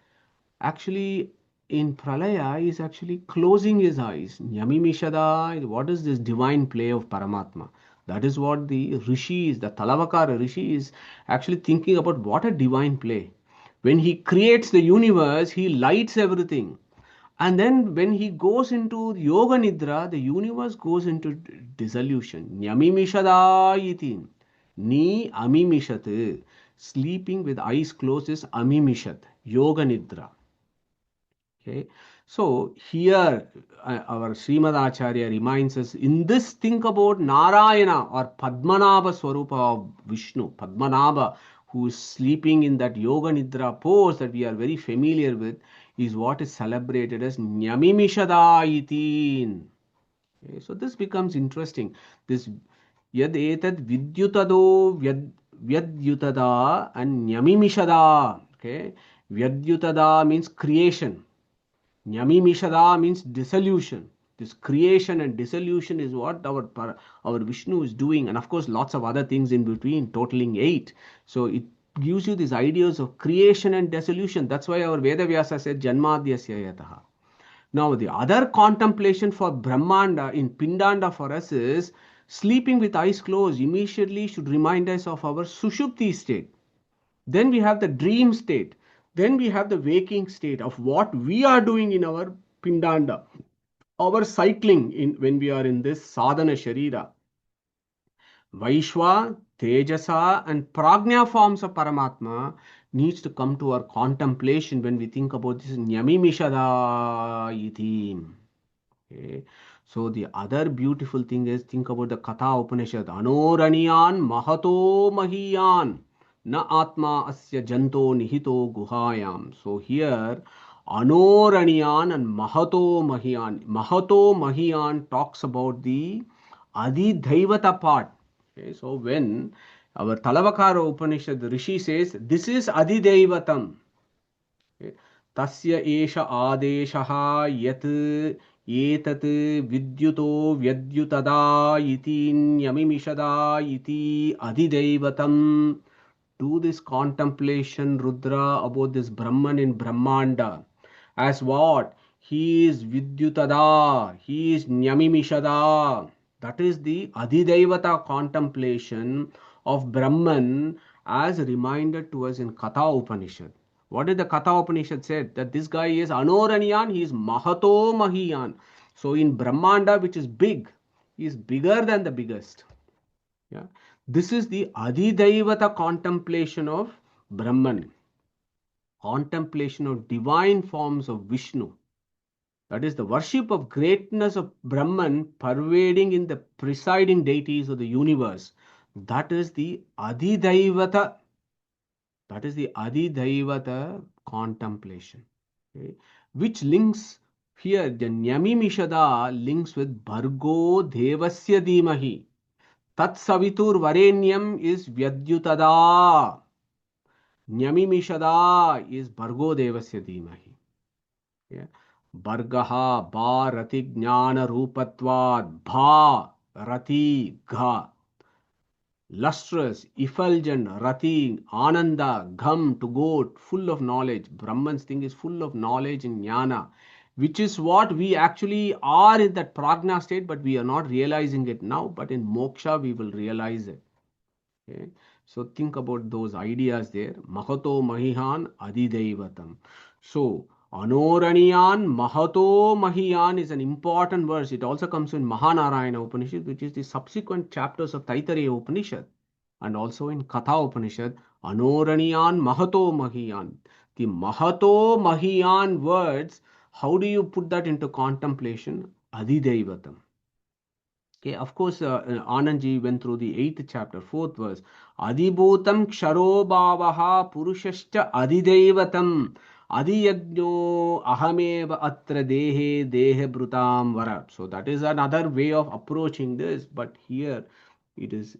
actually in Pralaya is actually closing his eyes. Nyamimishada. What is this divine play of Paramatma? That is what the Rishi is, the Talavakara Rishi is actually thinking about. What a divine play. When he creates the universe, he lights everything. And then when he goes into Yoga Nidra, the universe goes into dissolution. Nyamimishada itin. Ni amimishat. Sleeping with eyes closed is amimishat. Yoga Nidra. Okay. So here our Srimad Acharya reminds us in this, think about Narayana or Padmanabha Swarupa of Vishnu. Padmanabha, who is sleeping in that Yoga Nidra pose that we are very familiar with, is what is celebrated as Nyamimishada itin. Okay, so this becomes interesting. This Yad etad Vidyutado Vyadyutada and Nyamimishada. Okay. Vyadyutada means creation. Nyamimishada means dissolution. This creation and dissolution is what our Vishnu is doing, and of course lots of other things in between, totaling 8. So it gives you these ideas of creation and dissolution. That's why our Veda Vyasa said Janmadhyasya yataha. Now the other contemplation for Brahmanda in Pindanda for us is sleeping with eyes closed immediately should remind us of our Sushupti state. Then we have the dream state. Then we have the waking state of what we are doing in our Pindanda, our cycling in when we are in this sadhana sharira. Vaishwa, Tejasa, and Prajna forms of Paramatma needs to come to our contemplation when we think about this Nyamimishada iti. Okay. So the other beautiful thing is think about the Katha Upanishad. Anoraniyan Mahato Mahiyan. Na atma asya janto nihito guhayam. So here Anoraniyan and Mahato Mahiyan. Mahato Mahiyan talks about the Adidhaivata part. Okay, so when our Talavakara Upanishad, the Rishi says, this is Adidhaivatam. Okay. Tasya esha adeshaha yat etat vidyuto vyadyutada iti nyamimishada iti adidaivatam. Do this contemplation, Rudra, about this Brahman in Brahmanda. As what? He is Vidyutada, he is Nyamimishada. That is the Adhidaivata contemplation of Brahman as reminded to us in Katha Upanishad. What did the Katha Upanishad said? That this guy is Anoranyan, he is Mahato Mahiyan. So in Brahmanda, which is big, he is bigger than the biggest. Yeah. This is the Adhidaivata contemplation of Brahman, contemplation of divine forms of Vishnu. That is the worship of greatness of Brahman pervading in the presiding deities of the universe. That is the Adhidaivata. That is the Adhidaivata contemplation. Okay? Which links here, the Nyamimishada links with Bhargo Devasya Dhimahi. Tat Savitur Varenyam is Vyadyutada. Nyamimishada is Bhargo Devasya Dhimahi. Yeah. Bhargaha Ba Rati Jnana Rupatvad Bha Rati Gha. Lustrous, effulgent, Rati, Ananda, Gham, to go, full of knowledge. Brahman's thing is full of knowledge and jnana, which is what we actually are in that prajna state, but we are not realizing it now. But in moksha, we will realize it. Okay? So think about those ideas there. Mahato Mahihan Adidaivatam. So Anoraniyan Mahato Mahiyan is an important verse. It also comes in Mahanarayana Upanishad, which is the subsequent chapters of Taittiriya Upanishad, and also in Katha Upanishad. Anoraniyan Mahato Mahiyan. The Mahato Mahiyan words, how do you put that into contemplation? Adidaivatam. Okay, of course, Anandji went through the 8th chapter, 4th verse. Adibhutam ksharo bhavaha purushascha adidaivatam adiyagno ahameva atra dehe dehe brutam vara. So that is another way of approaching this, but here it is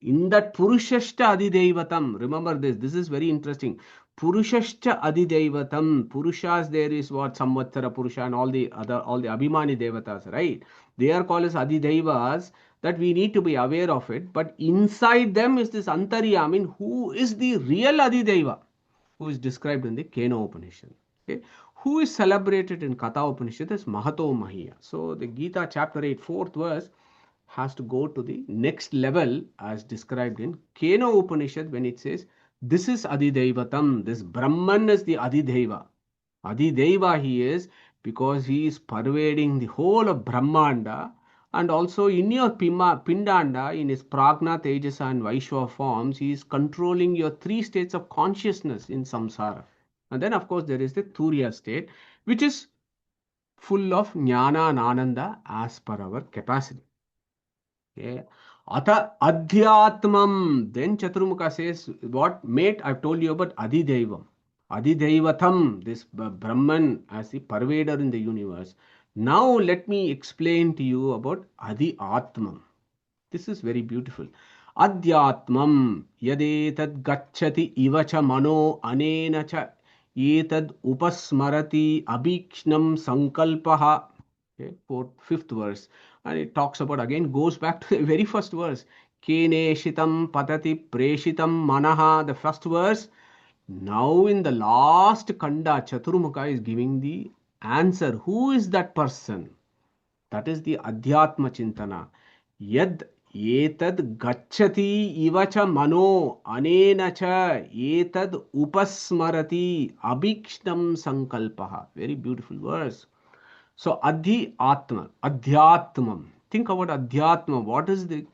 in that purushascha adidaivatam. Remember this. This is very interesting. Purushascha adidaivatam. Purushas, there is what Samvatsara Purusha and all the Abhimani devatas, right? They are called as Adidevas, that we need to be aware of it. But inside them is this Antaryamin, who is the real Adideva, who is described in the Kena Upanishad. Okay? Who is celebrated in Katha Upanishad as Mahato Mahiya. So the Gita chapter 8, 4th verse has to go to the next level as described in Kena Upanishad when it says, this is Adidevatam, this Brahman is the Adideva. Adideva he is because he is pervading the whole of Brahmanda, and also in your Pindanda, in his Prajna, Tejasa and Vaishwa forms, he is controlling your 3 states of consciousness in samsara. And then of course there is the Turiya state, which is full of Jnana and Ananda as per our capacity. Okay. Atha Adhyatmam. Then Chaturmukha says, what? Mate, I've told you about Adidevam. Adidaivatam, this Brahman as the pervader in the universe. Now let me explain to you about Adhyatmam. This is very beautiful. Adhyatmam yadetad gacchati ivacha mano anena cha etad upasmarati abhikshnam sankalpaha. Okay, 5th verse. And it talks about, again, goes back to the very first verse. Kene shitam patati preshitam manaha, the first verse. Now in the last kanda, Chaturmukha is giving the answer. Who is that person? That is the Adhyatma Chintana. Yad etad gacchati ivacha mano anena cha etad upasmarati abhikshnam sankalpaha. Very beautiful verse. So Adhyatmam. Think about Adhyatma. What is the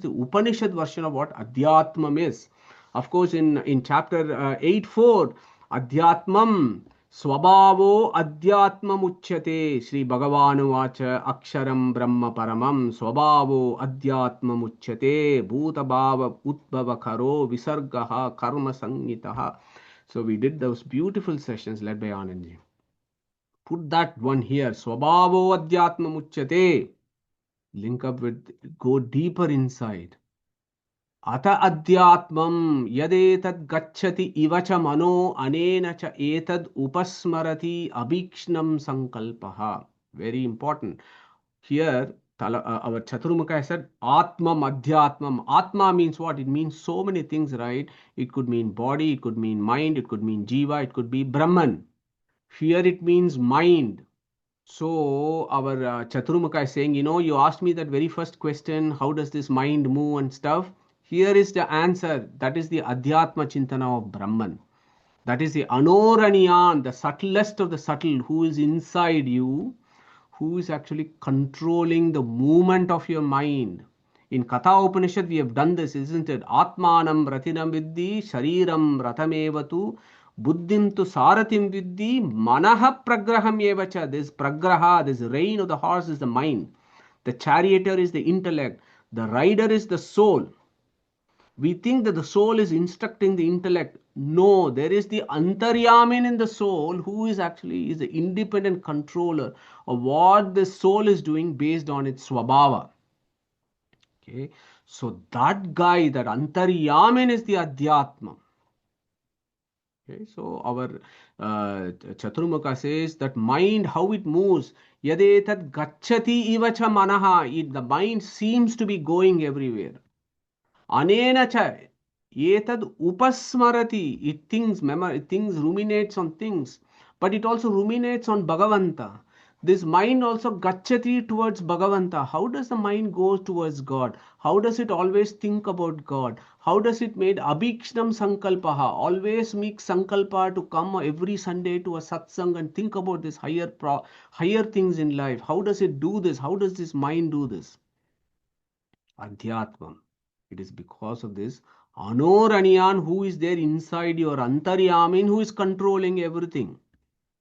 Upanishad version of what Adhyatmam is? Of course, in chapter 8.4, Adhyatmam Swabhavo Adhyatmam Uchyate. Sri Bhagavanu Vacha Aksharam Brahma Paramam Swabhavo Adhyatmam Uchyate Bhuta Bhava Utbhava Karo Visargaha Karma Sangitaha. So we did those beautiful sessions led by Anandji. Put that one here. Swabhavo Adhyatma Muchyate. Link up with, go deeper inside. Ata Adhyatmam Yadetad Gacchati Ivacha Mano Anena Cha Etad Upasmarati Abhikshnam Sankalpaha. Very important. Here, our Chaturmukha said, Atmam Adhyatmam. Atma means what? It means so many things, right? It could mean body, it could mean mind, it could mean Jiva, it could be Brahman. Here it means mind. So our Chaturmukha is saying, you asked me that very first question, how does this mind move and stuff? Here is the answer. That is the Adhyatma Chintana of Brahman. That is the Anoraniyan, the subtlest of the subtle, who is inside you, who is actually controlling the movement of your mind. In Katha Upanishad, we have done this, isn't it? Atmanam ratinam viddhi, shariram ratamevatu, buddhim tu saratim viddhi, manaha pragraham evacha. This pragraha, this rein of the horse is the mind. The charioteer is the intellect. The rider is the soul. We think that the soul is instructing the intellect. No, there is the antaryamin in the soul who is actually is the independent controller of what the soul is doing based on its swabhava. Okay, so that guy, that antaryamin is the adhyatma. Okay, so our Chaturmukha says that mind, how it moves, yadetat gacchati ivacha manaha, the mind seems to be going everywhere. Anena cha etad upasmarati, it thinks, it thinks, ruminates on things, but it also ruminates on Bhagavanta. This mind also gachati towards Bhagavanta. How does the mind go towards God? How does it always think about God? How does it make abhikshnam sankalpaha? Always make sankalpa to come every Sunday to a satsang and think about this higher things in life. How does it do this? How does this mind do this? Adhyatmam. It is because of this Anoraniyan who is there inside your Antaryamin who is controlling everything.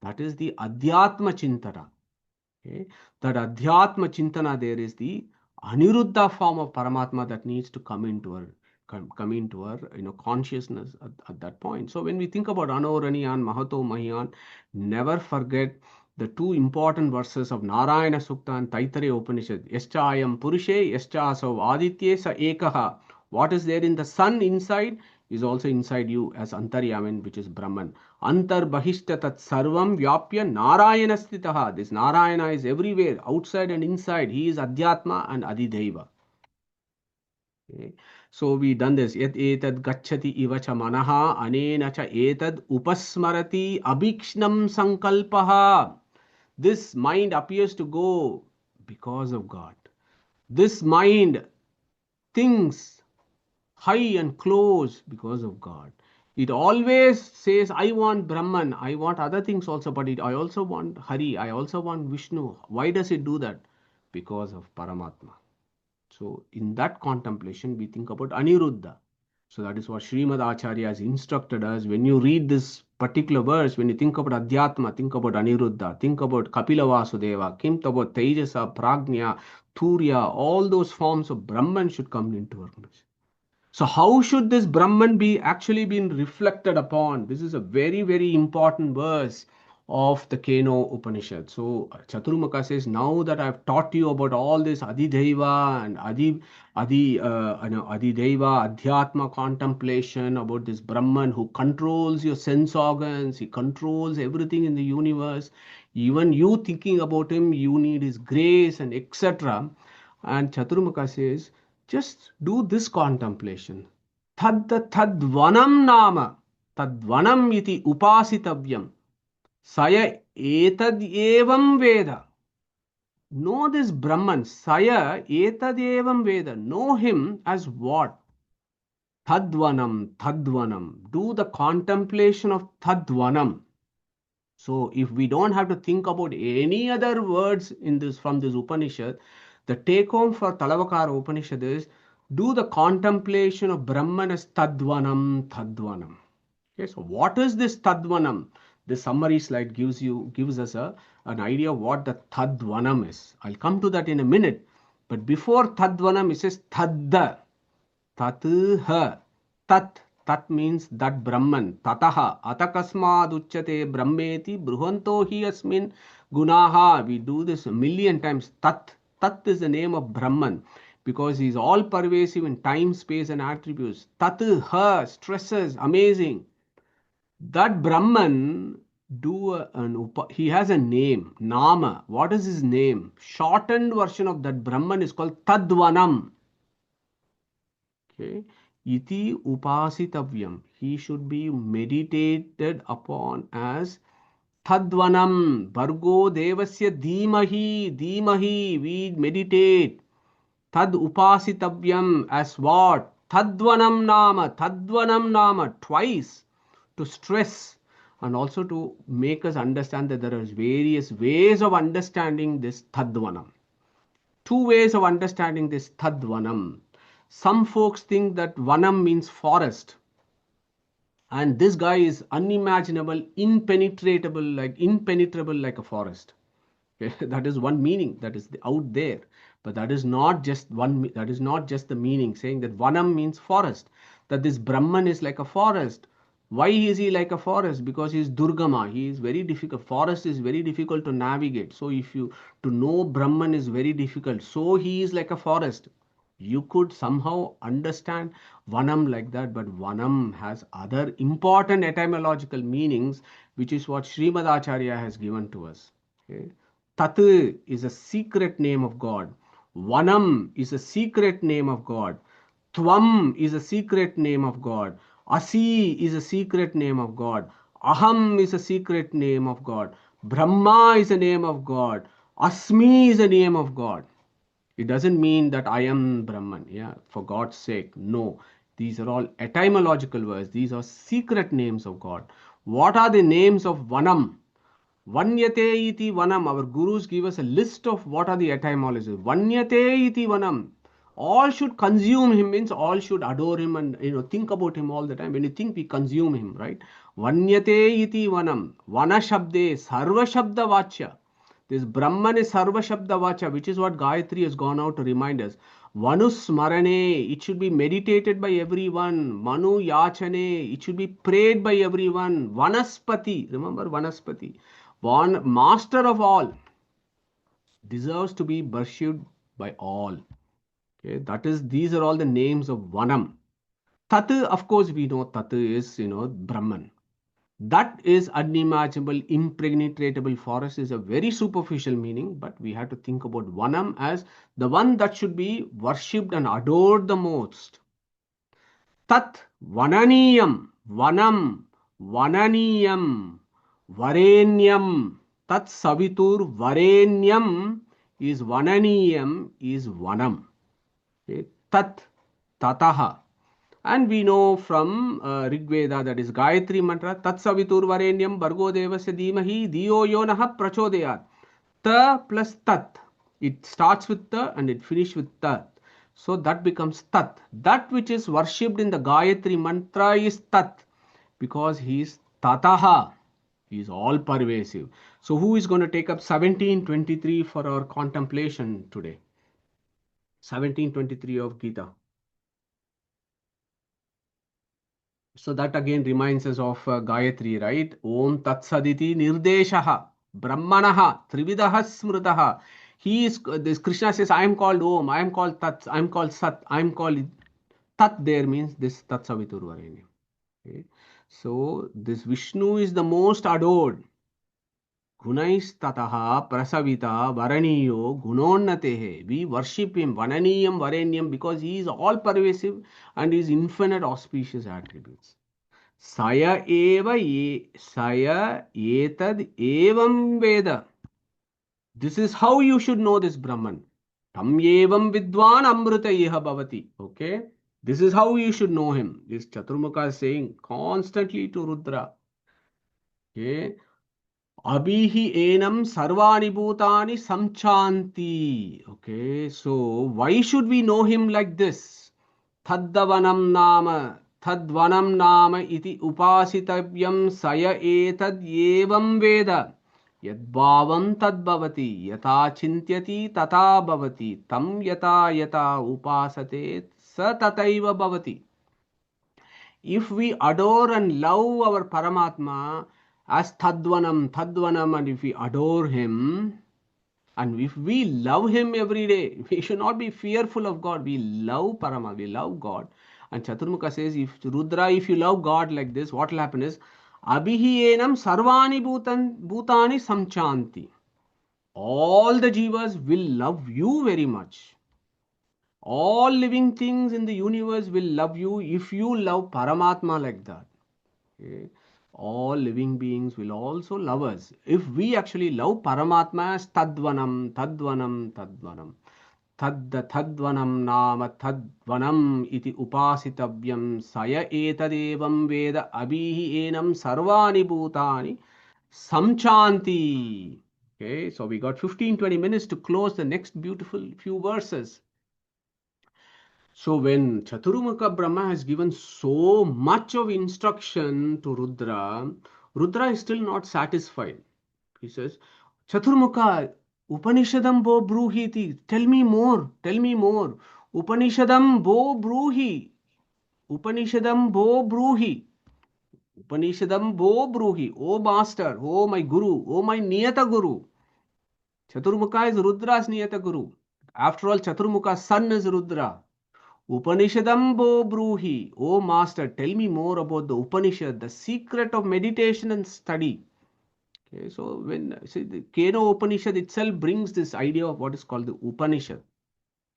That is the Adhyatma Chintana. Okay? That Adhyatma Chintana, there is the Aniruddha form of Paramatma that needs to come into our consciousness at that point. So when we think about Anoraniyan, Mahato Mahiyan, never forget the two important verses of Narayana Sukta and Taittiriya Upanishad. Yaschayam Purushe, Yaschasav Aditye Sa Ekaha. What is there in the sun inside is also inside you as Antaryamin, which is Brahman. Antar Bahishta Tat Sarvam Vyapya Narayana Stitaha. This Narayana is everywhere, outside and inside. He is Adhyatma and Adideva. Okay. So we done this. Yat etad gacchati ivacha manaha anena cha etad upasmarati abhikshnam sankalpaha. This mind appears to go because of God. This mind thinks high and close because of God. It always says, I want Brahman, I want other things also, but I also want Hari, I also want Vishnu. Why does it do that? Because of Paramatma. So in that contemplation, we think about Aniruddha. So that is what Srimad Acharya has instructed us. When you read this particular verse, when you think about Adhyatma, think about Aniruddha, think about Kapila Vasudeva, think about Tejasa, Prajna, Turya, all those forms of Brahman should come into our knowledge. So how should this Brahman be actually being reflected upon? This is a very, very important verse of the Keno Upanishad. So Chaturmukha says, now that I've taught you about all this Adideva and Adideva, Adhyatma contemplation, about this Brahman who controls your sense organs, he controls everything in the universe. Even you thinking about him, you need his grace and etc. And Chaturmukha says, just do this contemplation. Tadvanam nama, tadvanam iti upasitavyam, saya etad evam veda. Know this Brahman, saya etad evam veda. Know him as what? Tadvanam, tadvanam. Do the contemplation of tadvanam. So if we don't have to think about any other words in this from this Upanishad, the take home for Talavakara Upanishad is do the contemplation of Brahman as Tadvanam, Tadvanam. Okay, so what is this Tadvanam? This summary slide gives us an idea of what the Tadvanam is. I'll come to that in a minute. But before Tadvanam, it says Tadda, Tatha, Tat. Tat means that Brahman. Tataha. Atakasmad uchyate brahmeti bruhanto hi asmin gunaha. We do this a million times. Tat. Tat is the name of Brahman because he is all pervasive in time, space and attributes. Tatha. Stresses. Amazing. That Brahman he has a name. Nama. What is his name? Shortened version of that Brahman is called Tadvanam. Okay. Iti upasitavyam. He should be meditated upon as Tadvanam. Bhargo devasya dhimahi. Dhimahi. We meditate. Tad upasitavyam as what? Tadvanam nama. Tadvanam nama. Twice to stress and also to make us understand that there are various ways of understanding this Tadvanam. two ways of understanding this Tadvanam. Some folks think that Vanam means forest, and this guy is unimaginable, impenetrable like a forest. Okay? That is one meaning that is out there, but that is not just one. That is not just the meaning saying that Vanam means forest. That this Brahman is like a forest. Why is he like a forest? Because he is Durgama. He is very difficult. Forest is very difficult to navigate. So if you to know Brahman is very difficult. So he is like a forest. You could somehow understand Vanam like that, but Vanam has other important etymological meanings, which is what Srimad Acharya has given to us. Okay? Tat is a secret name of God. Vanam is a secret name of God. Tvam is a secret name of God. Asi is a secret name of God. Aham is a secret name of God. Brahma is a name of God. Asmi is a name of God. It doesn't mean that I am Brahman. Yeah, for God's sake. No. These are all etymological words. These are secret names of God. What are the names of Vanam? Vanyate iti vanam. Our gurus give us a list of what are the etymologies. Vanyate iti vanam. All should consume him means all should adore him and think about him all the time. When you think, we consume him, right? Vanyate iti vanam. Vana shabde sarva shabda vacha. This Brahman is sarva shabda vacha, which is what Gayatri has gone out to remind us. Vanusmarane, it should be meditated by everyone. Manu yachane, it should be prayed by everyone. Vanaspati, remember Vanaspati. One master of all deserves to be worshipped by all. Okay, that is, these are all the names of Vanam. Tat, of course, we know Tat is, Brahman. That is unimaginable, impenetrable forest is a very superficial meaning, but we have to think about Vanam as the one that should be worshipped and adored the most. Tat Vananiyam, Vanam, Vananiyam, Varenyam, Tat Savitur Varenyam is Vananiyam is Vanam. Okay. Tat, Tataha. And we know from Rig Veda, that is Gayatri mantra, Tat Savitur Varenyam Bhargo Devasya Dhimahi Dhiyo Yo Naha Prachodayat. Ta plus Tat. It starts with Ta and it finishes with Tat. So that becomes Tat. That which is worshipped in the Gayatri mantra is Tat, because he is Tataha. He is all pervasive. So who is going to take up 1723 for our contemplation today? 1723 of Gita. So that again reminds us of Gayatri, right? Om Tat Saditi Nirdeshaha Brahmanaha Trividaha Smritaha. He is, this Krishna says, I am called Om, I am called Tat, I am called Sat, I am called Tat. There means this Tat Savitur Varenyam. Okay. So this Vishnu is the most adored. Gunais Tataha Prasavita Varaniyo Gunonatehe. We worship him, Vananiyam Varenyam, because he is all pervasive and his infinite auspicious attributes. Saya eva saya etad evam Veda. This is how you should know this Brahman. Tam evam vidwan amruta iha bhavati. Okay. This is how you should know him. This Chaturmukha is saying constantly to Rudra. Okay. Abhihi enam sarvani bhutani samchanti. Okay. So why should we know him like this? Taddavanam nama. Tadvanam nama iti upasitavyam saya etad evam Veda. Yadbhavam tadbhavati yata chintyati tata bhavati tam yata yata upasate sa tataiva bhavati. If we adore and love our Paramatma as Tadvanam, and if we adore him, and if we love him every day, we should not be fearful of God. We love Parama, we love God. And Chaturmukha says, if Rudra, if you love God like this, what will happen is, Abhihi enam sarvani bhutani samchanti. All the jivas will love you very much. All living things in the universe will love you if you love Paramatma like that. Okay. All living beings will also love us if we actually love Paramatma as Tadvanam, Tadvanam, Tadvanam. Tadvanam nama Tadvanam iti upasitavyam saya etadevam Veda abhihi enam sarvani bhutani samchanti. Okay, so we got 15-20 minutes to close the next beautiful few verses. So when Chaturmukha Brahma has given so much of instruction to Rudra, Rudra is still not satisfied. He says, Chaturmukha, Upanishadam bo bruhiti. Tell me more, tell me more. Upanishadam bo bruhi. Upanishadam bo bruhi. Upanishadam bo bruhi. Oh master, oh my guru, oh my niyata guru. Chaturmukha is Rudra's niyata guru. After all, Chaturmukha's son is Rudra. Upanishadam bo bruhi. Oh master, tell me more about the Upanishad, the secret of meditation and study. Okay, so when see the Keno Upanishad itself brings this idea of what is called the Upanishad.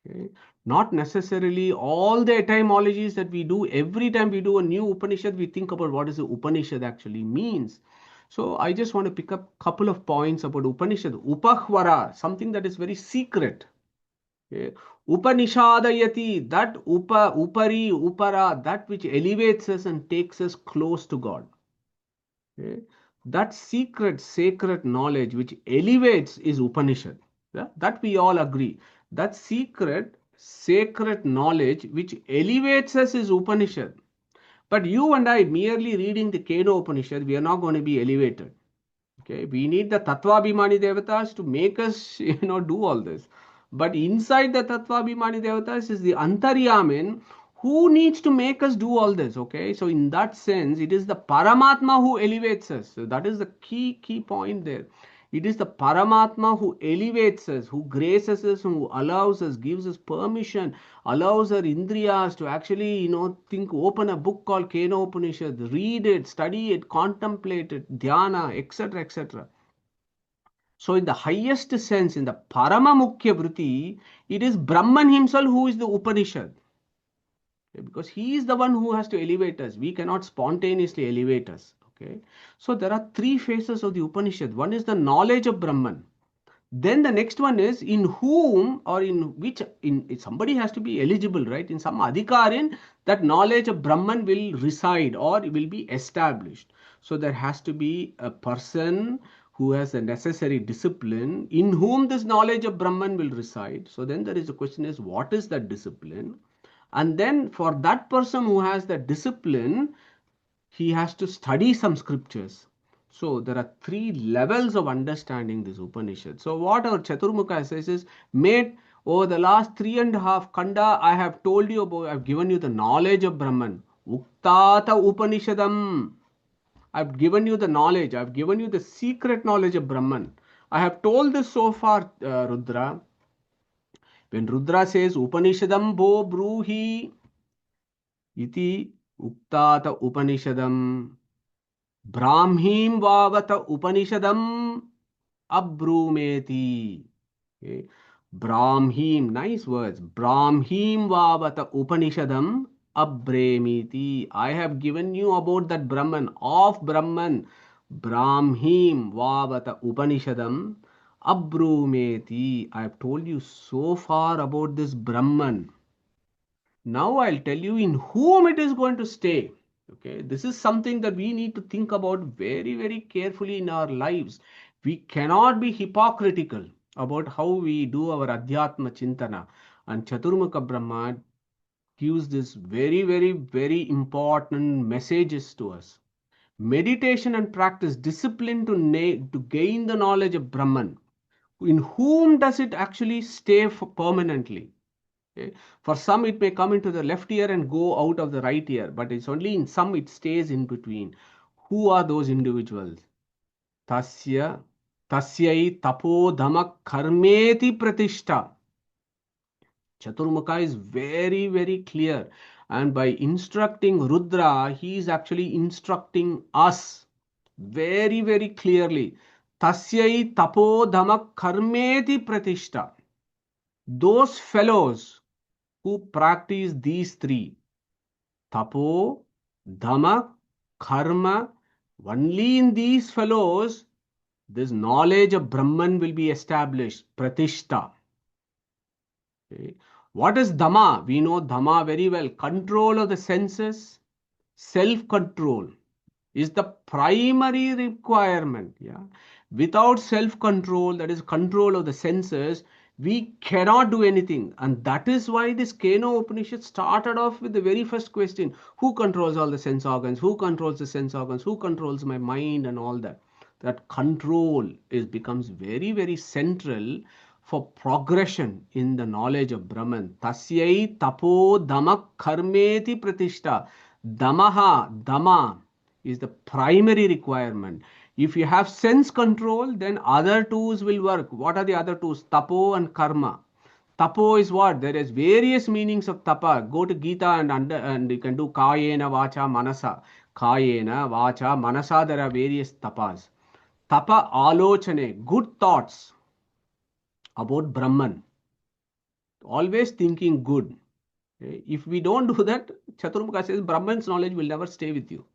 Okay, not necessarily all the etymologies that we do every time we do a new Upanishad, we think about what is the Upanishad actually means. So I just want to pick up a couple of points about Upanishad. Upahvara, something that is very secret. Okay. Upanishadayati, that upari, upara, that which elevates us and takes us close to God. Okay. That secret, sacred knowledge which elevates is Upanishad. Yeah? That we all agree. That secret, sacred knowledge which elevates us is Upanishad. But you and I, merely reading the Keno Upanishad, we are not going to be elevated. Okay, we need the Tattvabhimani Devatas to make us, do all this. But inside the Tattvabhimani Devatas is the Antaryamin who needs to make us do all this. Okay, so in that sense, it is the Paramatma who elevates us. So that is the key point there. It is the Paramatma who elevates us, who graces us, who allows us, gives us permission, allows our Indriyas to actually, open a book called Keno Upanishad, read it, study it, contemplate it, dhyana, etc., etc. So in the highest sense, in the Paramamukhya Vritti, it is Brahman himself who is the Upanishad. Okay, because he is the one who has to elevate us. We cannot spontaneously elevate us. Okay. So there are three phases of the Upanishad. One is the knowledge of Brahman. Then the next one is in whom or in which somebody has to be eligible, right? In some adhikarin, that knowledge of Brahman will reside or will be established. So there has to be a person who has the necessary discipline in whom this knowledge of Brahman will reside. So then there is a question is what is that discipline? And then for that person who has the discipline, he has to study some scriptures. So there are three levels of understanding this Upanishad. So what our Chaturmukha says is, mate, over the last 3.5 kanda, I have told you about, I've given you the knowledge of Brahman. Uktata Upanishadam. I've given you the knowledge. I've given you the secret knowledge of Brahman. I have told this so far, Rudra. When Rudra says Upanishadam bo bruhi iti uktata Upanishadam Brahmim vavata Upanishadam abrumeti. Okay. Brahmim, nice words. Brahmim vavata Upanishadam abremiti. I have given you about that Brahman, of Brahman. Brahmim vavata Upanishadam abrumeti. I have told you so far about this Brahman. Now I'll tell you in whom it is going to stay. Okay, this is something that we need to think about very, very carefully in our lives. We cannot be hypocritical about how we do our Adhyatma Chintana. And Chaturmukha Brahma gives this very, very, very important messages to us. Meditation and practice, discipline to gain the knowledge of Brahman. In whom does it actually stay permanently? Okay. For some, it may come into the left ear and go out of the right ear, but it's only in some it stays in between. Who are those individuals? Tasyai tapodhama karmeti pratishta. Chaturmukha is very, very clear. And by instructing Rudra, he is actually instructing us very, very clearly. Tasyai tapodhama karmeti pratishta. Those fellows who practice these three, tapo, dhamma, karma, only in these fellows, this knowledge of Brahman will be established, pratishta. Okay. What is dhamma? We know dhamma very well. Control of the senses, self-control. is the primary requirement. Yeah, without self-control, that is control of the senses, we cannot do anything. And that is why this Keno Upanishad started off with the very first question: who controls all the sense organs? Who controls the sense organs? Who controls my mind and all that? That control is becomes very, very central for progression in the knowledge of Brahman. Tasyai tapo dama karmeti pratishtha. Damaha, dama is the primary requirement. If you have sense control, then other tools will work. What are the other tools? Tapo and karma. Tapo is what? There is various meanings of tapa. Go to Gita and you can do kayena, vacha, manasa. Kayena, vacha, manasa. There are various tapas. Tapa alochane, good thoughts about Brahman. Always thinking good. Okay? If we don't do that, Chaturmukha says Brahman's knowledge will never stay with you.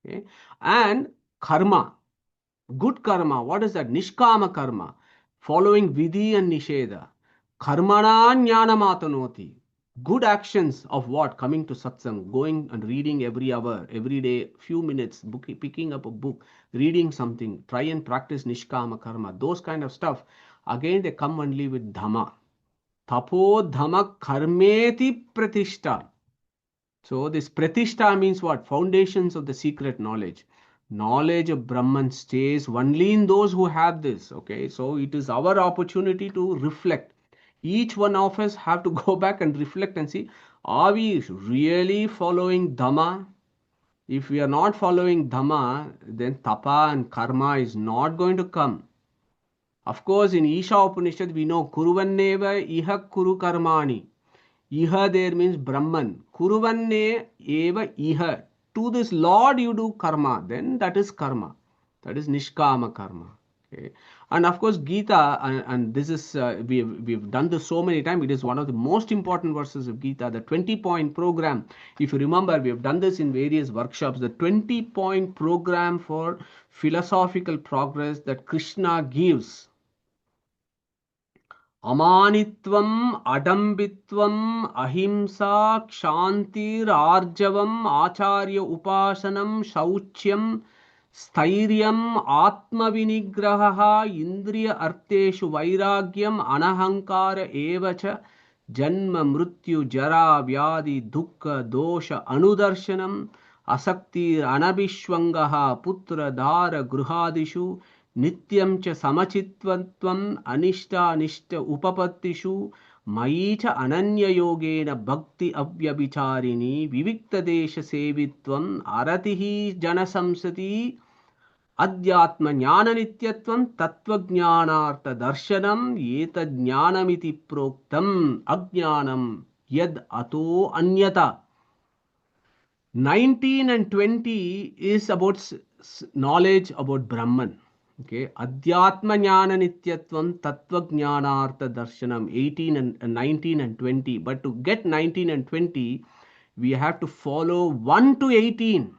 Okay? And karma, good karma. What is that? Nishkama karma, following vidhi and nisheda. Karmana jnanamathanoti. Good actions of what? Coming to satsang, going and reading every hour, every day, few minutes, picking up a book, reading something, try and practice nishkama karma. Those kind of stuff. Again, they come only with dhamma. Tapo dhamma karmeti pratishtha. So this pratishtha means what? Foundations of the secret knowledge. Knowledge of Brahman stays only in those who have this. Okay, so it is our opportunity to reflect. Each one of us have to go back and reflect and see, are we really following Dhamma? If we are not following Dhamma, then Tapa and Karma is not going to come. Of course, in Isha Upanishad, we know Kuruvanneva iha kuru karmani. Iha there means Brahman. Kuruvanne eva iha. To this Lord you do karma. Then that is karma. That is nishkama karma. Okay. And of course Gita, and this is, we've done this so many times. It is one of the most important verses of Gita, the 20-point program. If you remember, we have done this in various workshops. The 20-point program for philosophical progress that Krishna gives. Amanitvam, adambitvam, ahimsa, kshantir, arjavam, acharya upasanam, shauchyam, स्थैर्यम आत्मविनिग्रहः इंद्रिय अर्थेषु वैराग्यम अनहंकार एव च जन्म मृत्यु जरा व्याधि दुःख दोष अनुदर्शनम असक्ति अनभिष्वंगः पुत्र दार गृहादिषु नित्यं च समचित्वत्वम् अनिष्टानिष्ट उपपत्तिषु मयि च अनन्ययोगेन भक्ति अव्यभिचारिणी विविक्तदेश सेवित्वम् अरतिः जनसंसति अध्यात्म ज्ञान नित्यत्वं तत्वज्ञानार्थ दर्शनम् एतज्ज्ञानमिति प्रोक्तम् अज्ञानम् यद् अतो अन्यथा. 19 and 20 is about knowledge about Brahman. Okay, Adhyatma Jnana Nityatvam Tattva Jnanartha Darshanam, 18 and 19 and 20. But to get 19 and 20, we have to follow 1 to 18.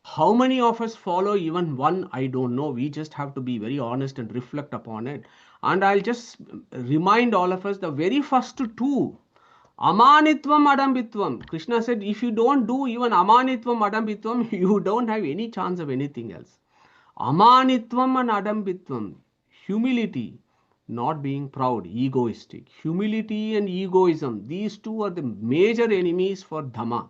How many of us follow even 1? I don't know. We just have to be very honest and reflect upon it. And I'll just remind all of us the very first 2. Amanitvam adambitvam. Krishna said, if you don't do even amanitvam adambitvam, you don't have any chance of anything else. Amanitvam and adambitvam. Humility, not being proud, egoistic. Humility and egoism. These two are the major enemies for Dhamma.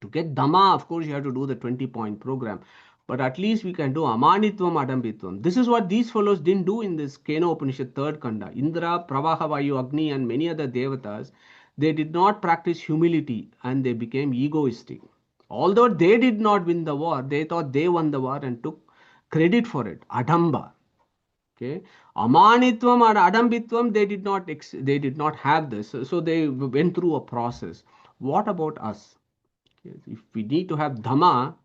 To get Dhamma, of course, you have to do the 20-point program. But at least we can do Amanitvam Adambitvam. This is what these fellows didn't do in this Kena Upanishad 3rd Kanda. Indra, Pravaha, Vayu, Agni and many other devatas, they did not practice humility and they became egoistic. Although they did not win the war, they thought they won the war and took credit for it. Adamba. Okay. Amanitvam and Adambitvam, they did not have this. So they went through a process. What about us? If we need to have Dhamma,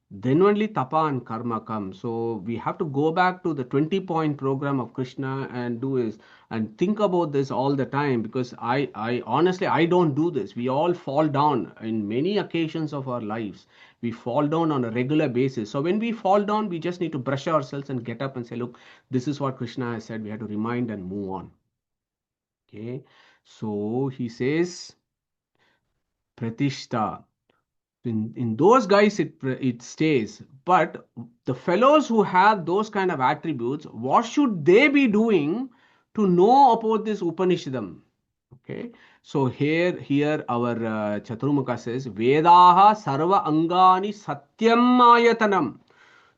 then only Tapa and Karma come. So we have to go back to the 20-point program of Krishna and do this and think about this all the time, because I honestly, I don't do this. We all fall down in many occasions of our lives. We fall down on a regular basis. So when we fall down, we just need to brush ourselves and get up and say, look, this is what Krishna has said. We have to remind and move on. Okay. So he says, Pratishta. In those guys, it stays. But the fellows who have those kind of attributes, what should they be doing to know about this Upanishadam? Okay, so here our Chaturmukha says, Vedaha sarva angani satyam ayatanam.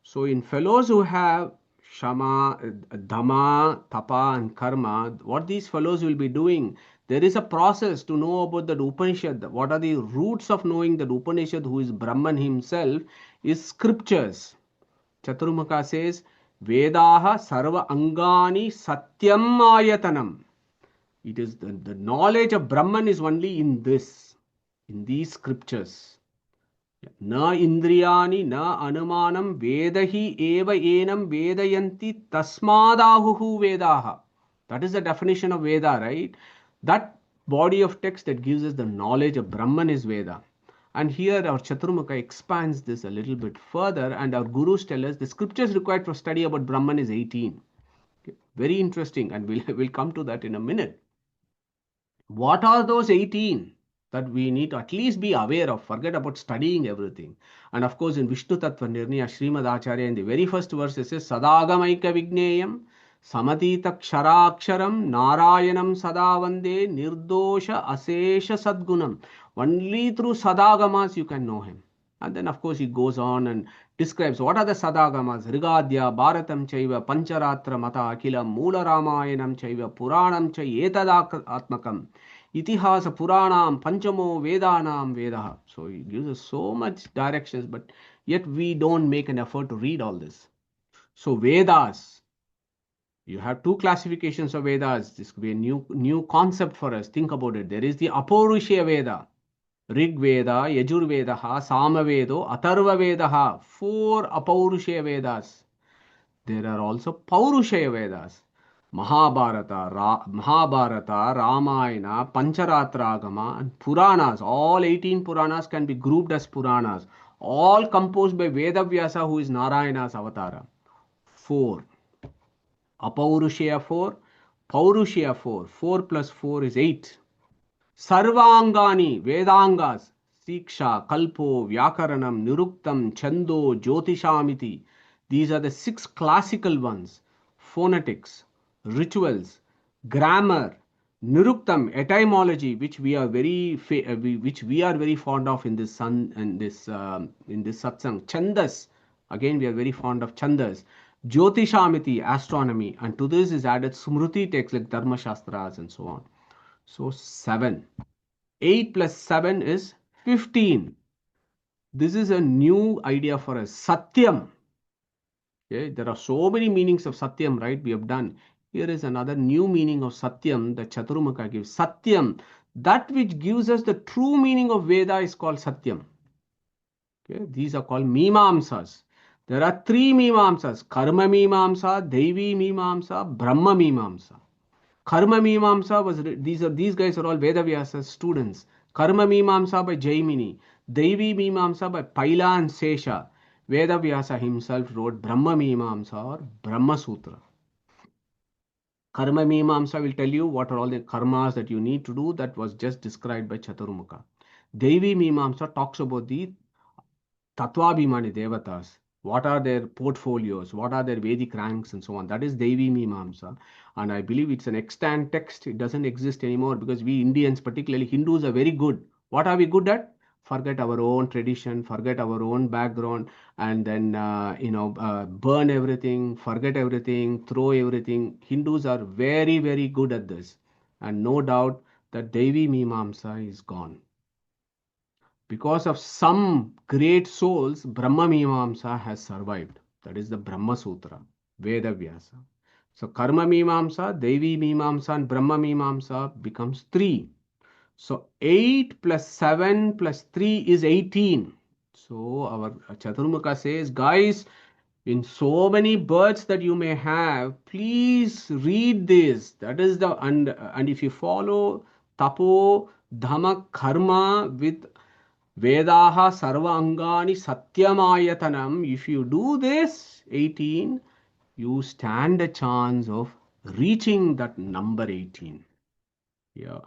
So in fellows who have Shama, Dhamma, Tapa and Karma, what these fellows will be doing, there is a process to know about the Upanishad. What are the roots of knowing that Upanishad, who is Brahman himself, is scriptures. Chaturmukha says, Vedaha sarva angani satyam ayatanam. It is the knowledge of Brahman is only in this, in these scriptures. Na indriyani na anumanam vedahi eva enam vedayanti tasmadahuhu vedaha. That is the definition of Veda, right? That body of text that gives us the knowledge of Brahman is Veda. And here our Chaturmukha expands this a little bit further, and our gurus tell us the scriptures required for study about Brahman is 18. Okay. Very interesting, and we'll come to that in a minute. What are those 18 that we need to at least be aware of? Forget about studying everything. And of course, in Vishnu Tattva Nirnaya, Srimad Acharya, in the very first verse, it says, Sadagamaika Vigneyam, Samatita Ksharaksharam, Narayanam Sadavande, Nirdosha Asesha Sadgunam. Only through Sadagamas you can know him. And then, of course, he goes on and describes what are the Sadagamas. Rigadya, Bharatam Chaiva, Pancharatra Mata Akilam, Mula Ramayanam Chaiva, Puranam Chai, Etadak Atmakam, Itihasa Puranam, Panchamo, Vedanam, Vedaha. So he gives us so much directions, but yet we don't make an effort to read all this. So Vedas, you have two classifications of Vedas. This could be a new concept for us. Think about it. There is the Apaurusheya Veda. Rig Veda, Yajur Veda, Sama Vedo, Atharva Veda, 4 Apaurusheya Vedas. There are also Paurushaya Vedas. Mahabharata, Ramayana, Pancharatragama, and Puranas. All 18 Puranas can be grouped as Puranas. All composed by Vedavyasa, who is Narayana's avatara. 4. Apaurushaya 4, Paurushaya 4. 4 plus 4 is 8. Sarvangani, Vedangas, Siksha, Kalpo, Vyakaranam, Niruktam, Chando, Jyotishamiti. These are the 6 classical ones. Phonetics, rituals, grammar, Niruktam, etymology, which we are very fond of in this in this satsang. Chandas, again we are very fond of Chandas. Jyotishamiti, astronomy, and to this is added Smruti texts like Dharma Shastras and so on. So 7. 8 plus 7 is 15. This is a new idea for us. Satyam. Okay, there are so many meanings of Satyam, right? We have done. Here is another new meaning of Satyam that Chaturmukha gives. Satyam. That which gives us the true meaning of Veda is called Satyam. Okay, these are called Mimamsas. There are 3 Mimamsas. Karma Mimamsa, Devi Mimamsa, Brahma Mimamsa. Karma Mimamsa was, these guys are all Vedavyasa's students. Karma Mimamsa by Jaimini, Devi Mimamsa by Paila and Sesha. Vedavyasa himself wrote Brahma Mimamsa or Brahma Sutra. Karma Mimamsa will tell you what are all the karmas that you need to do. That was just described by Chaturmukha. Devi Mimamsa talks about the Tattvabhimani Devatas. What are their portfolios? What are their Vedic ranks and so on? That is Devi Mimamsa. And I believe it's an extant text. It doesn't exist anymore because we Indians, particularly Hindus, are very good. What are we good at? Forget our own tradition, forget our own background, and then, burn everything, forget everything, throw everything. Hindus are very, very good at this. And no doubt that Devi Mimamsa is gone. Because of some great souls, Brahma Mimamsa has survived. That is the Brahma Sutra, Veda Vyasa. So Karma Mimamsa, Devi Mimamsa and Brahma Mimamsa becomes 3. So 8 plus 7 plus 3 is 18. So our Chaturmukha says, guys, in so many births that you may have, please read this. That is the, and if you follow Tapo, Dhamma, Karma with Vedaha sarva angani satyamayatanam. If you do this, 18, you stand a chance of reaching that number 18. Yeah.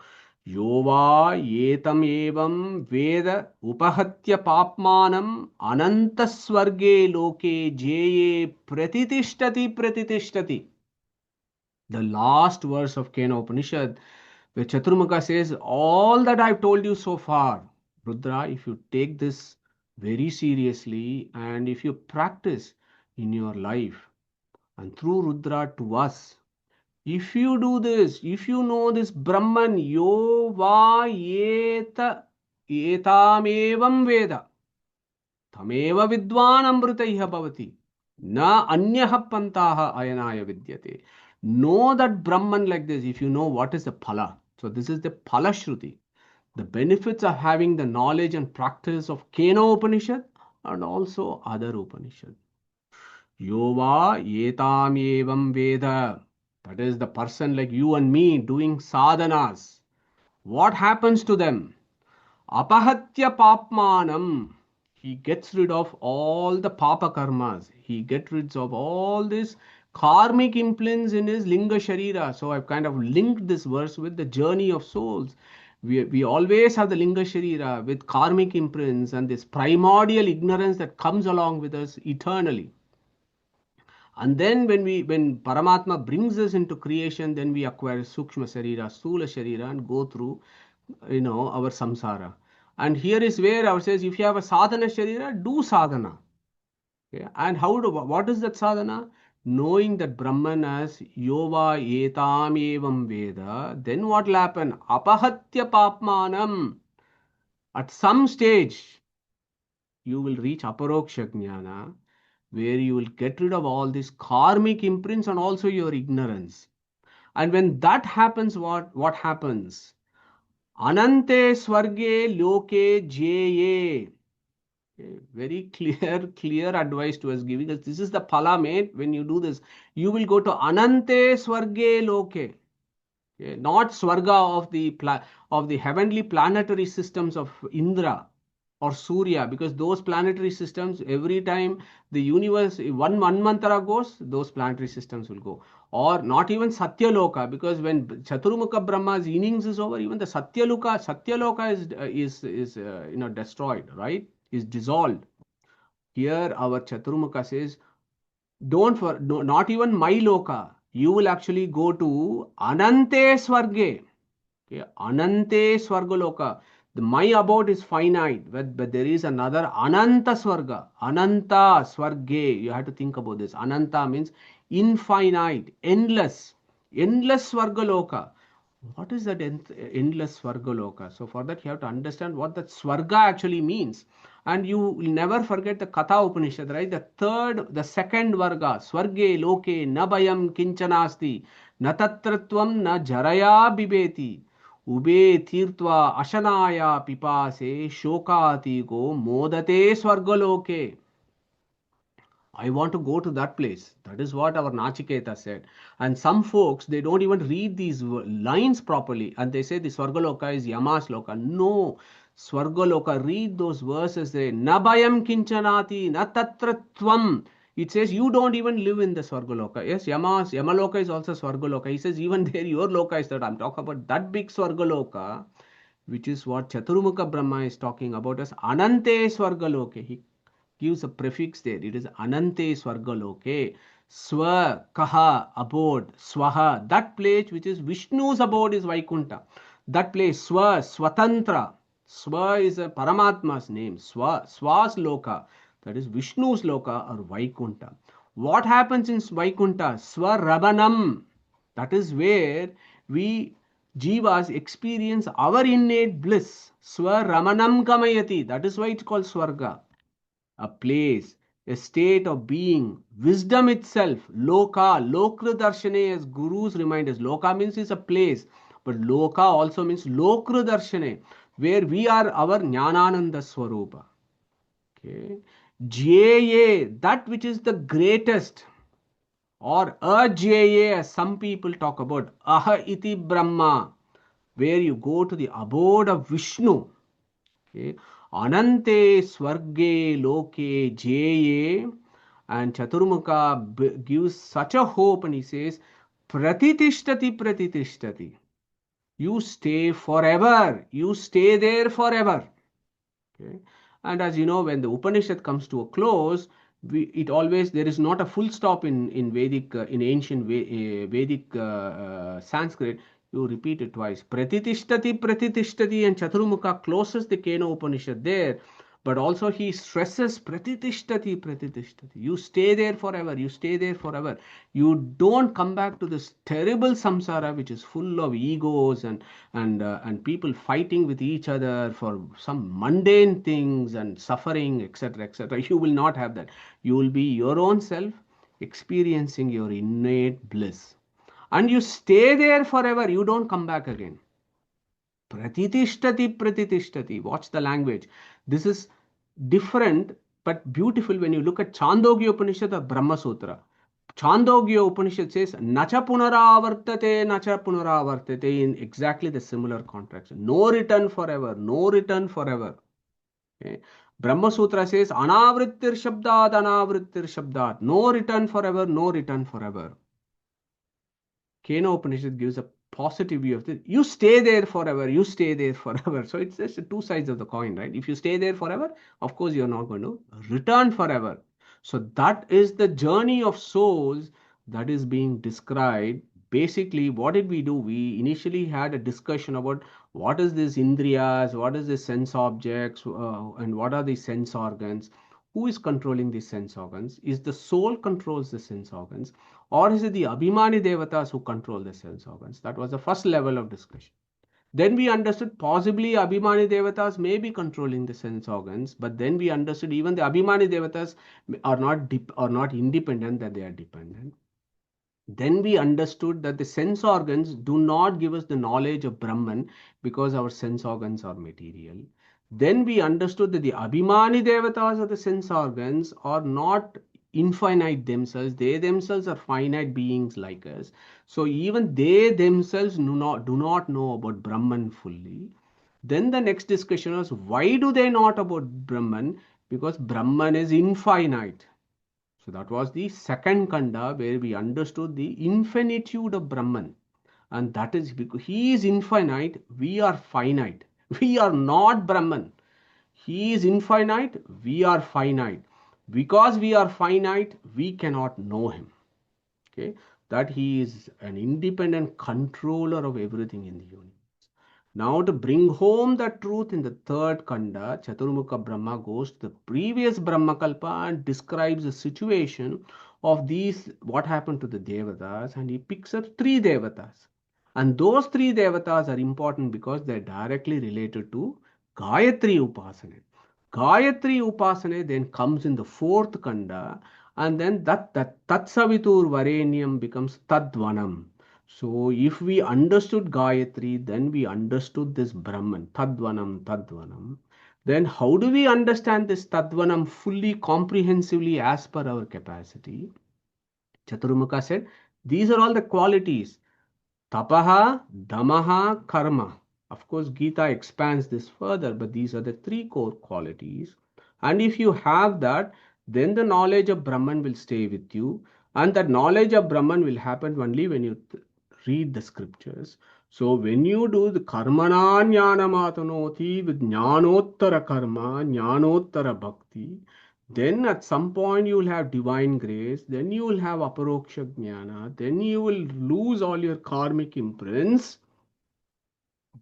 Yova yetam evam veda upahatya papmanam anantasvarge loke jeye pratitishti. The last verse of Kena Upanishad, where Chaturmukha says, all that I've told you so far, Rudra, if you take this very seriously and if you practice in your life, and through Rudra to us, if you do this, if you know this Brahman, yo va yeta etam veda, tameva vidwan amrutaiha bhavati, na anyah pantaha ayanaya vidyate. Know that Brahman like this, if you know what is the phala. So this is the phala shruti. The benefits of having the knowledge and practice of Kena Upanishad and also other Upanishad. Yova yetam evam veda. That is the person like you and me doing sadhanas. What happens to them? Apahatya papmanam. He gets rid of all the papa karmas. He gets rid of all this karmic imprints in his linga sharira. So I've kind of linked this verse with the journey of souls. We always have the linga sharira with karmic imprints and this primordial ignorance that comes along with us eternally. And then when Paramatma brings us into creation, then we acquire Sukshma Sharira, Stula Sharira and go through, our samsara. And here is where our says, if you have a sadhana Sharira, do sadhana. Okay? And what is that sadhana? Knowing that Brahman as Yova Etam Evam Veda, then what will happen? Apahatya Papmanam. At some stage, you will reach Aparoksha Jnana, where you will get rid of all these karmic imprints and also your ignorance. And when that happens, what happens? Anante swarge loke jeye. Very clear advice to us, giving us this is the phala, mate. When you do this, you will go to Anante swarge loke. Not swarga of the heavenly planetary systems of Indra or Surya, because those planetary systems, every time the universe, one mantra goes, those planetary systems will go. Or not even Satyaloka, because when Chaturmukha Brahma's innings is over, even the Satyaloka is destroyed, right? Is dissolved. Here our Chaturmukha says, not even my loka. You will actually go to Anante Swarge. Okay, Anante Swargaloka. My abode is finite, but there is another Ananta Swarga. Ananta Swarge. You have to think about this. Ananta means infinite, endless, endless Swargaloka. What is that endless Swargaloka? So for that you have to understand what that Swarga actually means. And you will never forget the Katha Upanishad, right? The second Varga, Swarge Loke Nabayam Kinchanasti Natatratvam Na Jaraya Bibeti Ube Tirtva Ashanaya Pipase Shokati Go Modate Swargaloke. I want to go to that place. That is what our Nachiketa said. And some folks, they don't even read these lines properly. And they say the Swargaloka is Yama's Loka. No. Swargaloka, read those verses. They Nabayam Kinchanati Natatratvam. It says you don't even live in the Swargaloka. Yes, Yamaloka is also Swargaloka. He says even there your Loka is that. I'm talking about that big Swargaloka, which is what Chaturmukha Brahma is talking about as Anante Swargaloke. He gives a prefix there. It is Anante Swargaloke. Swa, Kaha, abode, Swaha. That place which is Vishnu's abode is Vaikunta. That place, Swa, Swatantra. Swa is a Paramatma's name. Swa's Loka. That is Vishnu's Loka or Vaikunta. What happens in Vaikunta? Swarabanam. That is where we Jivas experience our innate bliss. Swaramanam Gamayati. That is why it's called Swarga. A place, a state of being, wisdom itself, loka, lokra darshane, as gurus remind us. Loka means is a place, but loka also means lokra darshane, where we are our jnanananda swarupa. Okay. Jye, that which is the greatest, or ajye, as some people talk about, aha iti brahma, where you go to the abode of Vishnu. Okay. Anante Swarge Loke Jeye, and Chaturmukha gives such a hope and he says Pratitishhtati Pratitishhtati. You stay forever. You stay there forever. Okay. And as you know, when the Upanishad comes to a close, it always, there is not a full stop in Vedic, in ancient Vedic Sanskrit. You repeat it twice. Pratitishtati, Pratitishtati, and Chaturmukha closes the Kena Upanishad there. But also he stresses Pratitishtati, Pratitishtati. You stay there forever. You stay there forever. You don't come back to this terrible samsara which is full of egos and people fighting with each other for some mundane things and suffering, etc., etc. You will not have that. You will be your own self experiencing your innate bliss. And you stay there forever. You don't come back again. Pratitishtati, Pratitishtati. Watch the language. This is different but beautiful when you look at Chandogya Upanishad or Brahma Sutra. Chandogya Upanishad says, Nacha punaravartate, Nacha punaravartate, in exactly the similar contraction. No return forever, no return forever. Okay. Brahma Sutra says, Anavrittir Shabdat, Anavrittir Shabdat. No return forever, no return forever. Kena Upanishad gives a positive view of this. You stay there forever, you stay there forever. So it's just two sides of the coin, right? If you stay there forever, of course, you're not going to return forever. So that is the journey of souls that is being described. Basically, what did we do? We initially had a discussion about what is this indriyas, what is the sense objects, and what are the sense organs. Who is controlling the sense organs? Is the soul controls the sense organs? Or is it the Abhimani Devatas who control the sense organs? That was the first level of discussion. Then we understood possibly Abhimani Devatas may be controlling the sense organs, but then we understood even the Abhimani Devatas are not independent, that they are dependent. Then we understood that the sense organs do not give us the knowledge of Brahman because our sense organs are material. Then we understood that the Abhimani Devatas or the sense organs are not infinite themselves. They themselves are finite beings like us. So even they themselves do not know about Brahman fully. Then the next discussion was, why do they not about Brahman? Because Brahman is infinite. So that was the second kanda where we understood the infinitude of Brahman. And that is because he is infinite, we are finite. We are not Brahman. He is infinite, we are finite. Because we are finite, we cannot know him. Okay, that he is an independent controller of everything in the universe. Now, to bring home the truth in the third kanda, Chaturmukha Brahma goes to the previous Brahmakalpa and describes the situation of these, what happened to the Devatas, and he picks up three Devatas. And those three Devatas are important because they're directly related to Gayatri Upasana. Gayatri Upasana then comes in the fourth kanda, and then that Tatsavitur Varenyam becomes Tadvanam. So if we understood Gayatri, then we understood this Brahman, Tadvanam, Tadvanam. Then how do we understand this Tadvanam fully, comprehensively as per our capacity? Chaturmukha said, these are all the qualities. Tapaha, Damaha, Karma. Of course, Gita expands this further, but these are the three core qualities. And if you have that, then the knowledge of Brahman will stay with you. And that knowledge of Brahman will happen only when you read the scriptures. So when you do the karmana jnanamatanoti with jnanottara karma, jnanottara bhakti, then at some point you will have divine grace, then you will have aparoksha jnana, then you will lose all your karmic imprints,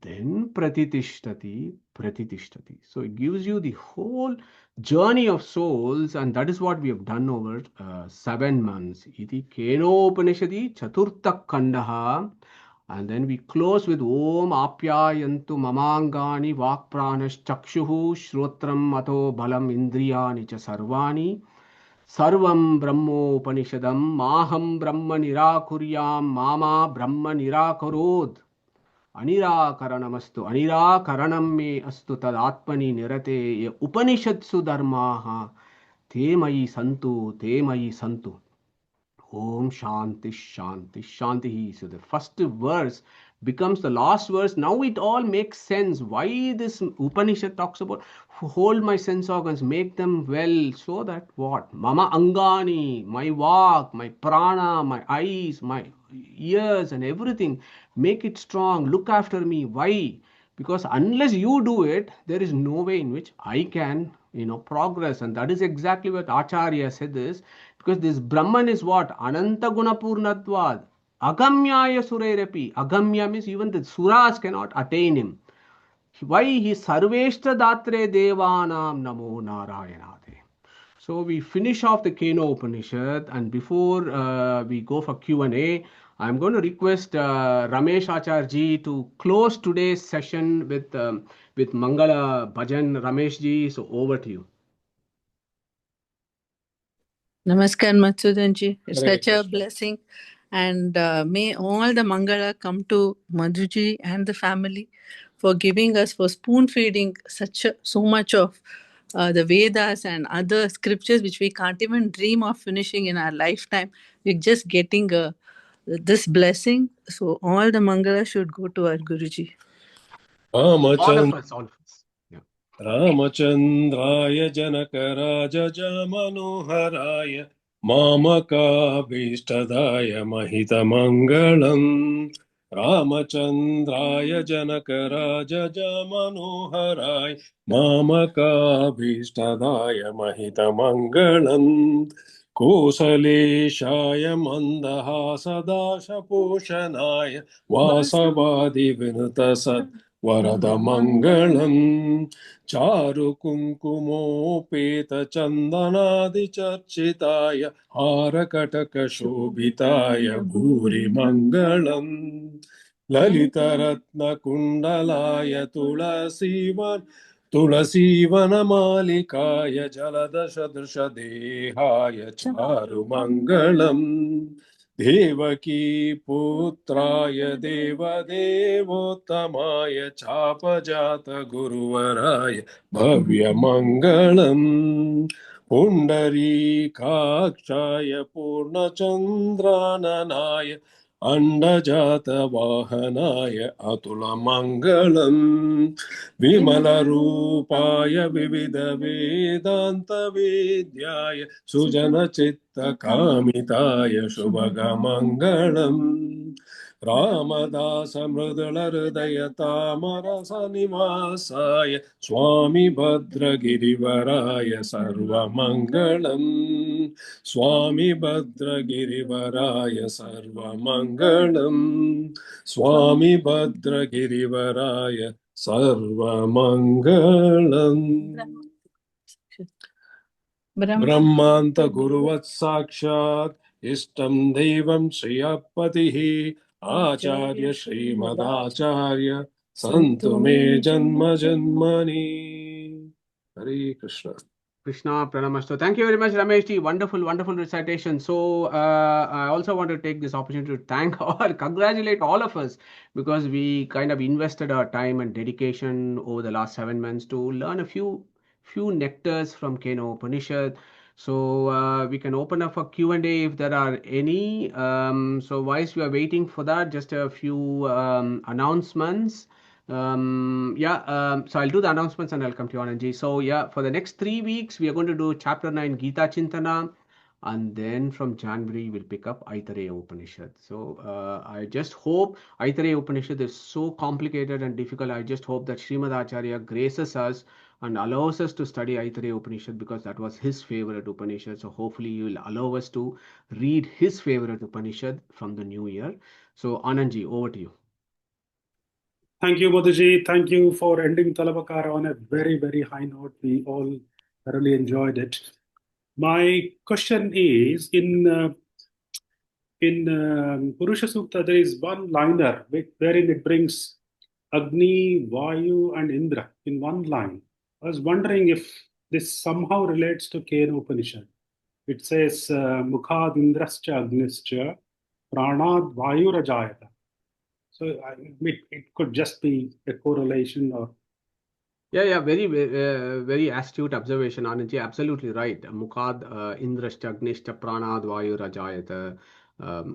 then pratitishtati, pratitishtati. So it gives you the whole journey of souls, and that is what we have done over 7 months. Iti Kenopanishadi Chaturtha Kandaha. And then we close with Om Apyayantu Mamangani Vakpranash Chakshuhu Shrotram Ato Balam Indriyani Cha Sarvani Sarvam Brahmopanishadam Maham Brahma Nirakuryam Mama Brahma Nirakarod Anirakaranastu Anirakaranam me astu tadatmani nirate Upanishadsu dharmaha te mayi santu te mayi santu. Om Shanti Shanti Shanti. So the first verse becomes the last verse. Now it all makes sense. Why this Upanishad talks about hold my sense organs, make them well, so that what? Mama Angani, my vak, my prana, my eyes, my ears, and everything. Make it strong. Look after me. Why? Because unless you do it, there is no way in which I can progress. And that is exactly what Acharya said this, because this Brahman is what? Ananta guna purnatvad agamyaya surairapi. Agamya means even the suras cannot attain him. Why? He sarveshta datre devanam namo narayanade. So we finish off the Keno Upanishad, and before we go for Q&A, I'm going to request Ramesh Acharji to close today's session with Mangala Bhajan. Ramesh ji, so over to you. Namaskar, Matsudanji. It's Hare such a Krishna. blessing. And may all the Mangala come to Madhuji and the family for giving us, for spoon feeding so much of the Vedas and other scriptures which we can't even dream of finishing in our lifetime. We're just getting this blessing. So all the Mangala should go to our Guruji. All of us. Yeah. रामचन्द्राय जनकराजमनोहराय मामकाभीष्टदाय महितमङ्गलम् रामचन्द्राय जनकराजमनोहराय मामकाभीष्टदाय महितमङ्गलम् कोसलेशाय मन्दहासदाशपोषणाय वासवादिविनुतसत् वरदमङ्गलम् चारुकुङ्कुमोपेतचन्दनादिचर्चिताय हारकटकशोभिताय भूरिमङ्गलम् ललितरत्नकुण्डलाय तुलसीवनमालिकाय जलदशदृशदेहाय चारुमङ्गलम् Devaki पुत्राय देवदेवोत्तमाय चापजात गुरुवराय भव्यमङ्गलम् पुण्डरीकाक्षाय पूर्णचन्द्राननाय अण्डजातवाहनाय अतुलमङ्गलम् विमलरूपाय विविधवेदान्तवेद्याय सुजनचित्तकामिताय शुभगमङ्गलम् रामदासमृदुलहृदयतामरसनिवासाय स्वामी भद्रगिरिवराय सर्वमङ्गलम् स्वामी भद्रगिरिवराय सर्वमङ्गलम् स्वामी भद्रगिरिवराय सर्वमङ्गलम् ब्रह्मान्त गुरुवत्साक्षात् इष्टं देवं श्रियपतिः आचार्य श्रीमदाचार्य सन्तु मे जन्म जन्मनि हरे Krishna Krishna Pranamastu. Thank you very much, Ramesh ji. Wonderful, wonderful recitation. So I also want to take this opportunity to thank or congratulate all of us, because we kind of invested our time and dedication over the last 7 months to learn a few nectars from Keno Upanishad. So we can open up for Q&A if there are any. So whilst we are waiting for that, just a few announcements. So I'll do the announcements and I'll come to you, Anandji. So for the next 3 weeks we are going to do chapter 9 Gita Chintana, and then from January we'll pick up Aitareya Upanishad. So I just hope, Aitareya Upanishad is so complicated and difficult, I just hope that Srimad Acharya graces us and allows us to study Aitareya Upanishad, because that was his favorite Upanishad. So hopefully you will allow us to read his favorite Upanishad from the new year. So Anandji, over to you. Thank you, Madhuji. Thank you for ending Talavakara on a very, very high note. We all thoroughly enjoyed it. My question is, in Purusha Sukta, there is one liner wherein it brings Agni, Vayu, and Indra in one line. I was wondering if this somehow relates to Kena Upanishad. It says, Mukhad Indrascha Agnischa Pranad Vayurajayata. So it could just be a correlation, or Yeah, very astute observation, Anandji. Absolutely right. Mukhad Indrashta Agnishta Pranad Vayu Rajayata.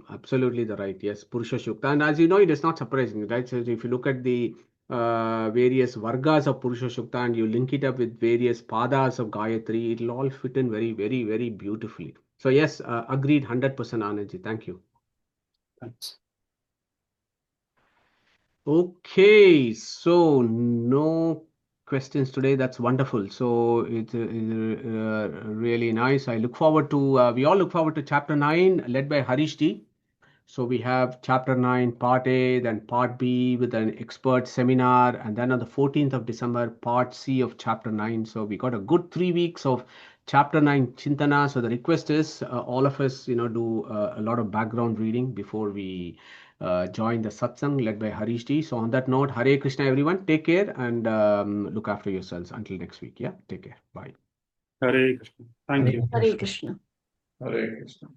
Absolutely the right. Yes, Purusha Shukta. And as you know, it is not surprising, right? So if you look at the various vargas of Purusha Shukta and you link it up with various padas of Gayatri, it'll all fit in very beautifully. So yes, agreed 100%, Anandji. Thank you. Thanks. Okay, so no questions today. That's wonderful. So it's really nice. I look forward to, we all look forward to chapter 9, led by Harish Ji. So we have chapter 9, part A, then part B with an expert seminar, and then on the 14th of December, part C of chapter 9. So we got a good 3 weeks of chapter 9 Chintana. So the request is all of us, do a lot of background reading before we join the satsang led by Harish Ji. So on that note, Hare Krishna, everyone. Take care and look after yourselves until next week. Yeah, take care. Bye. Hare Krishna. Thank you. Hare Krishna. Hare Krishna.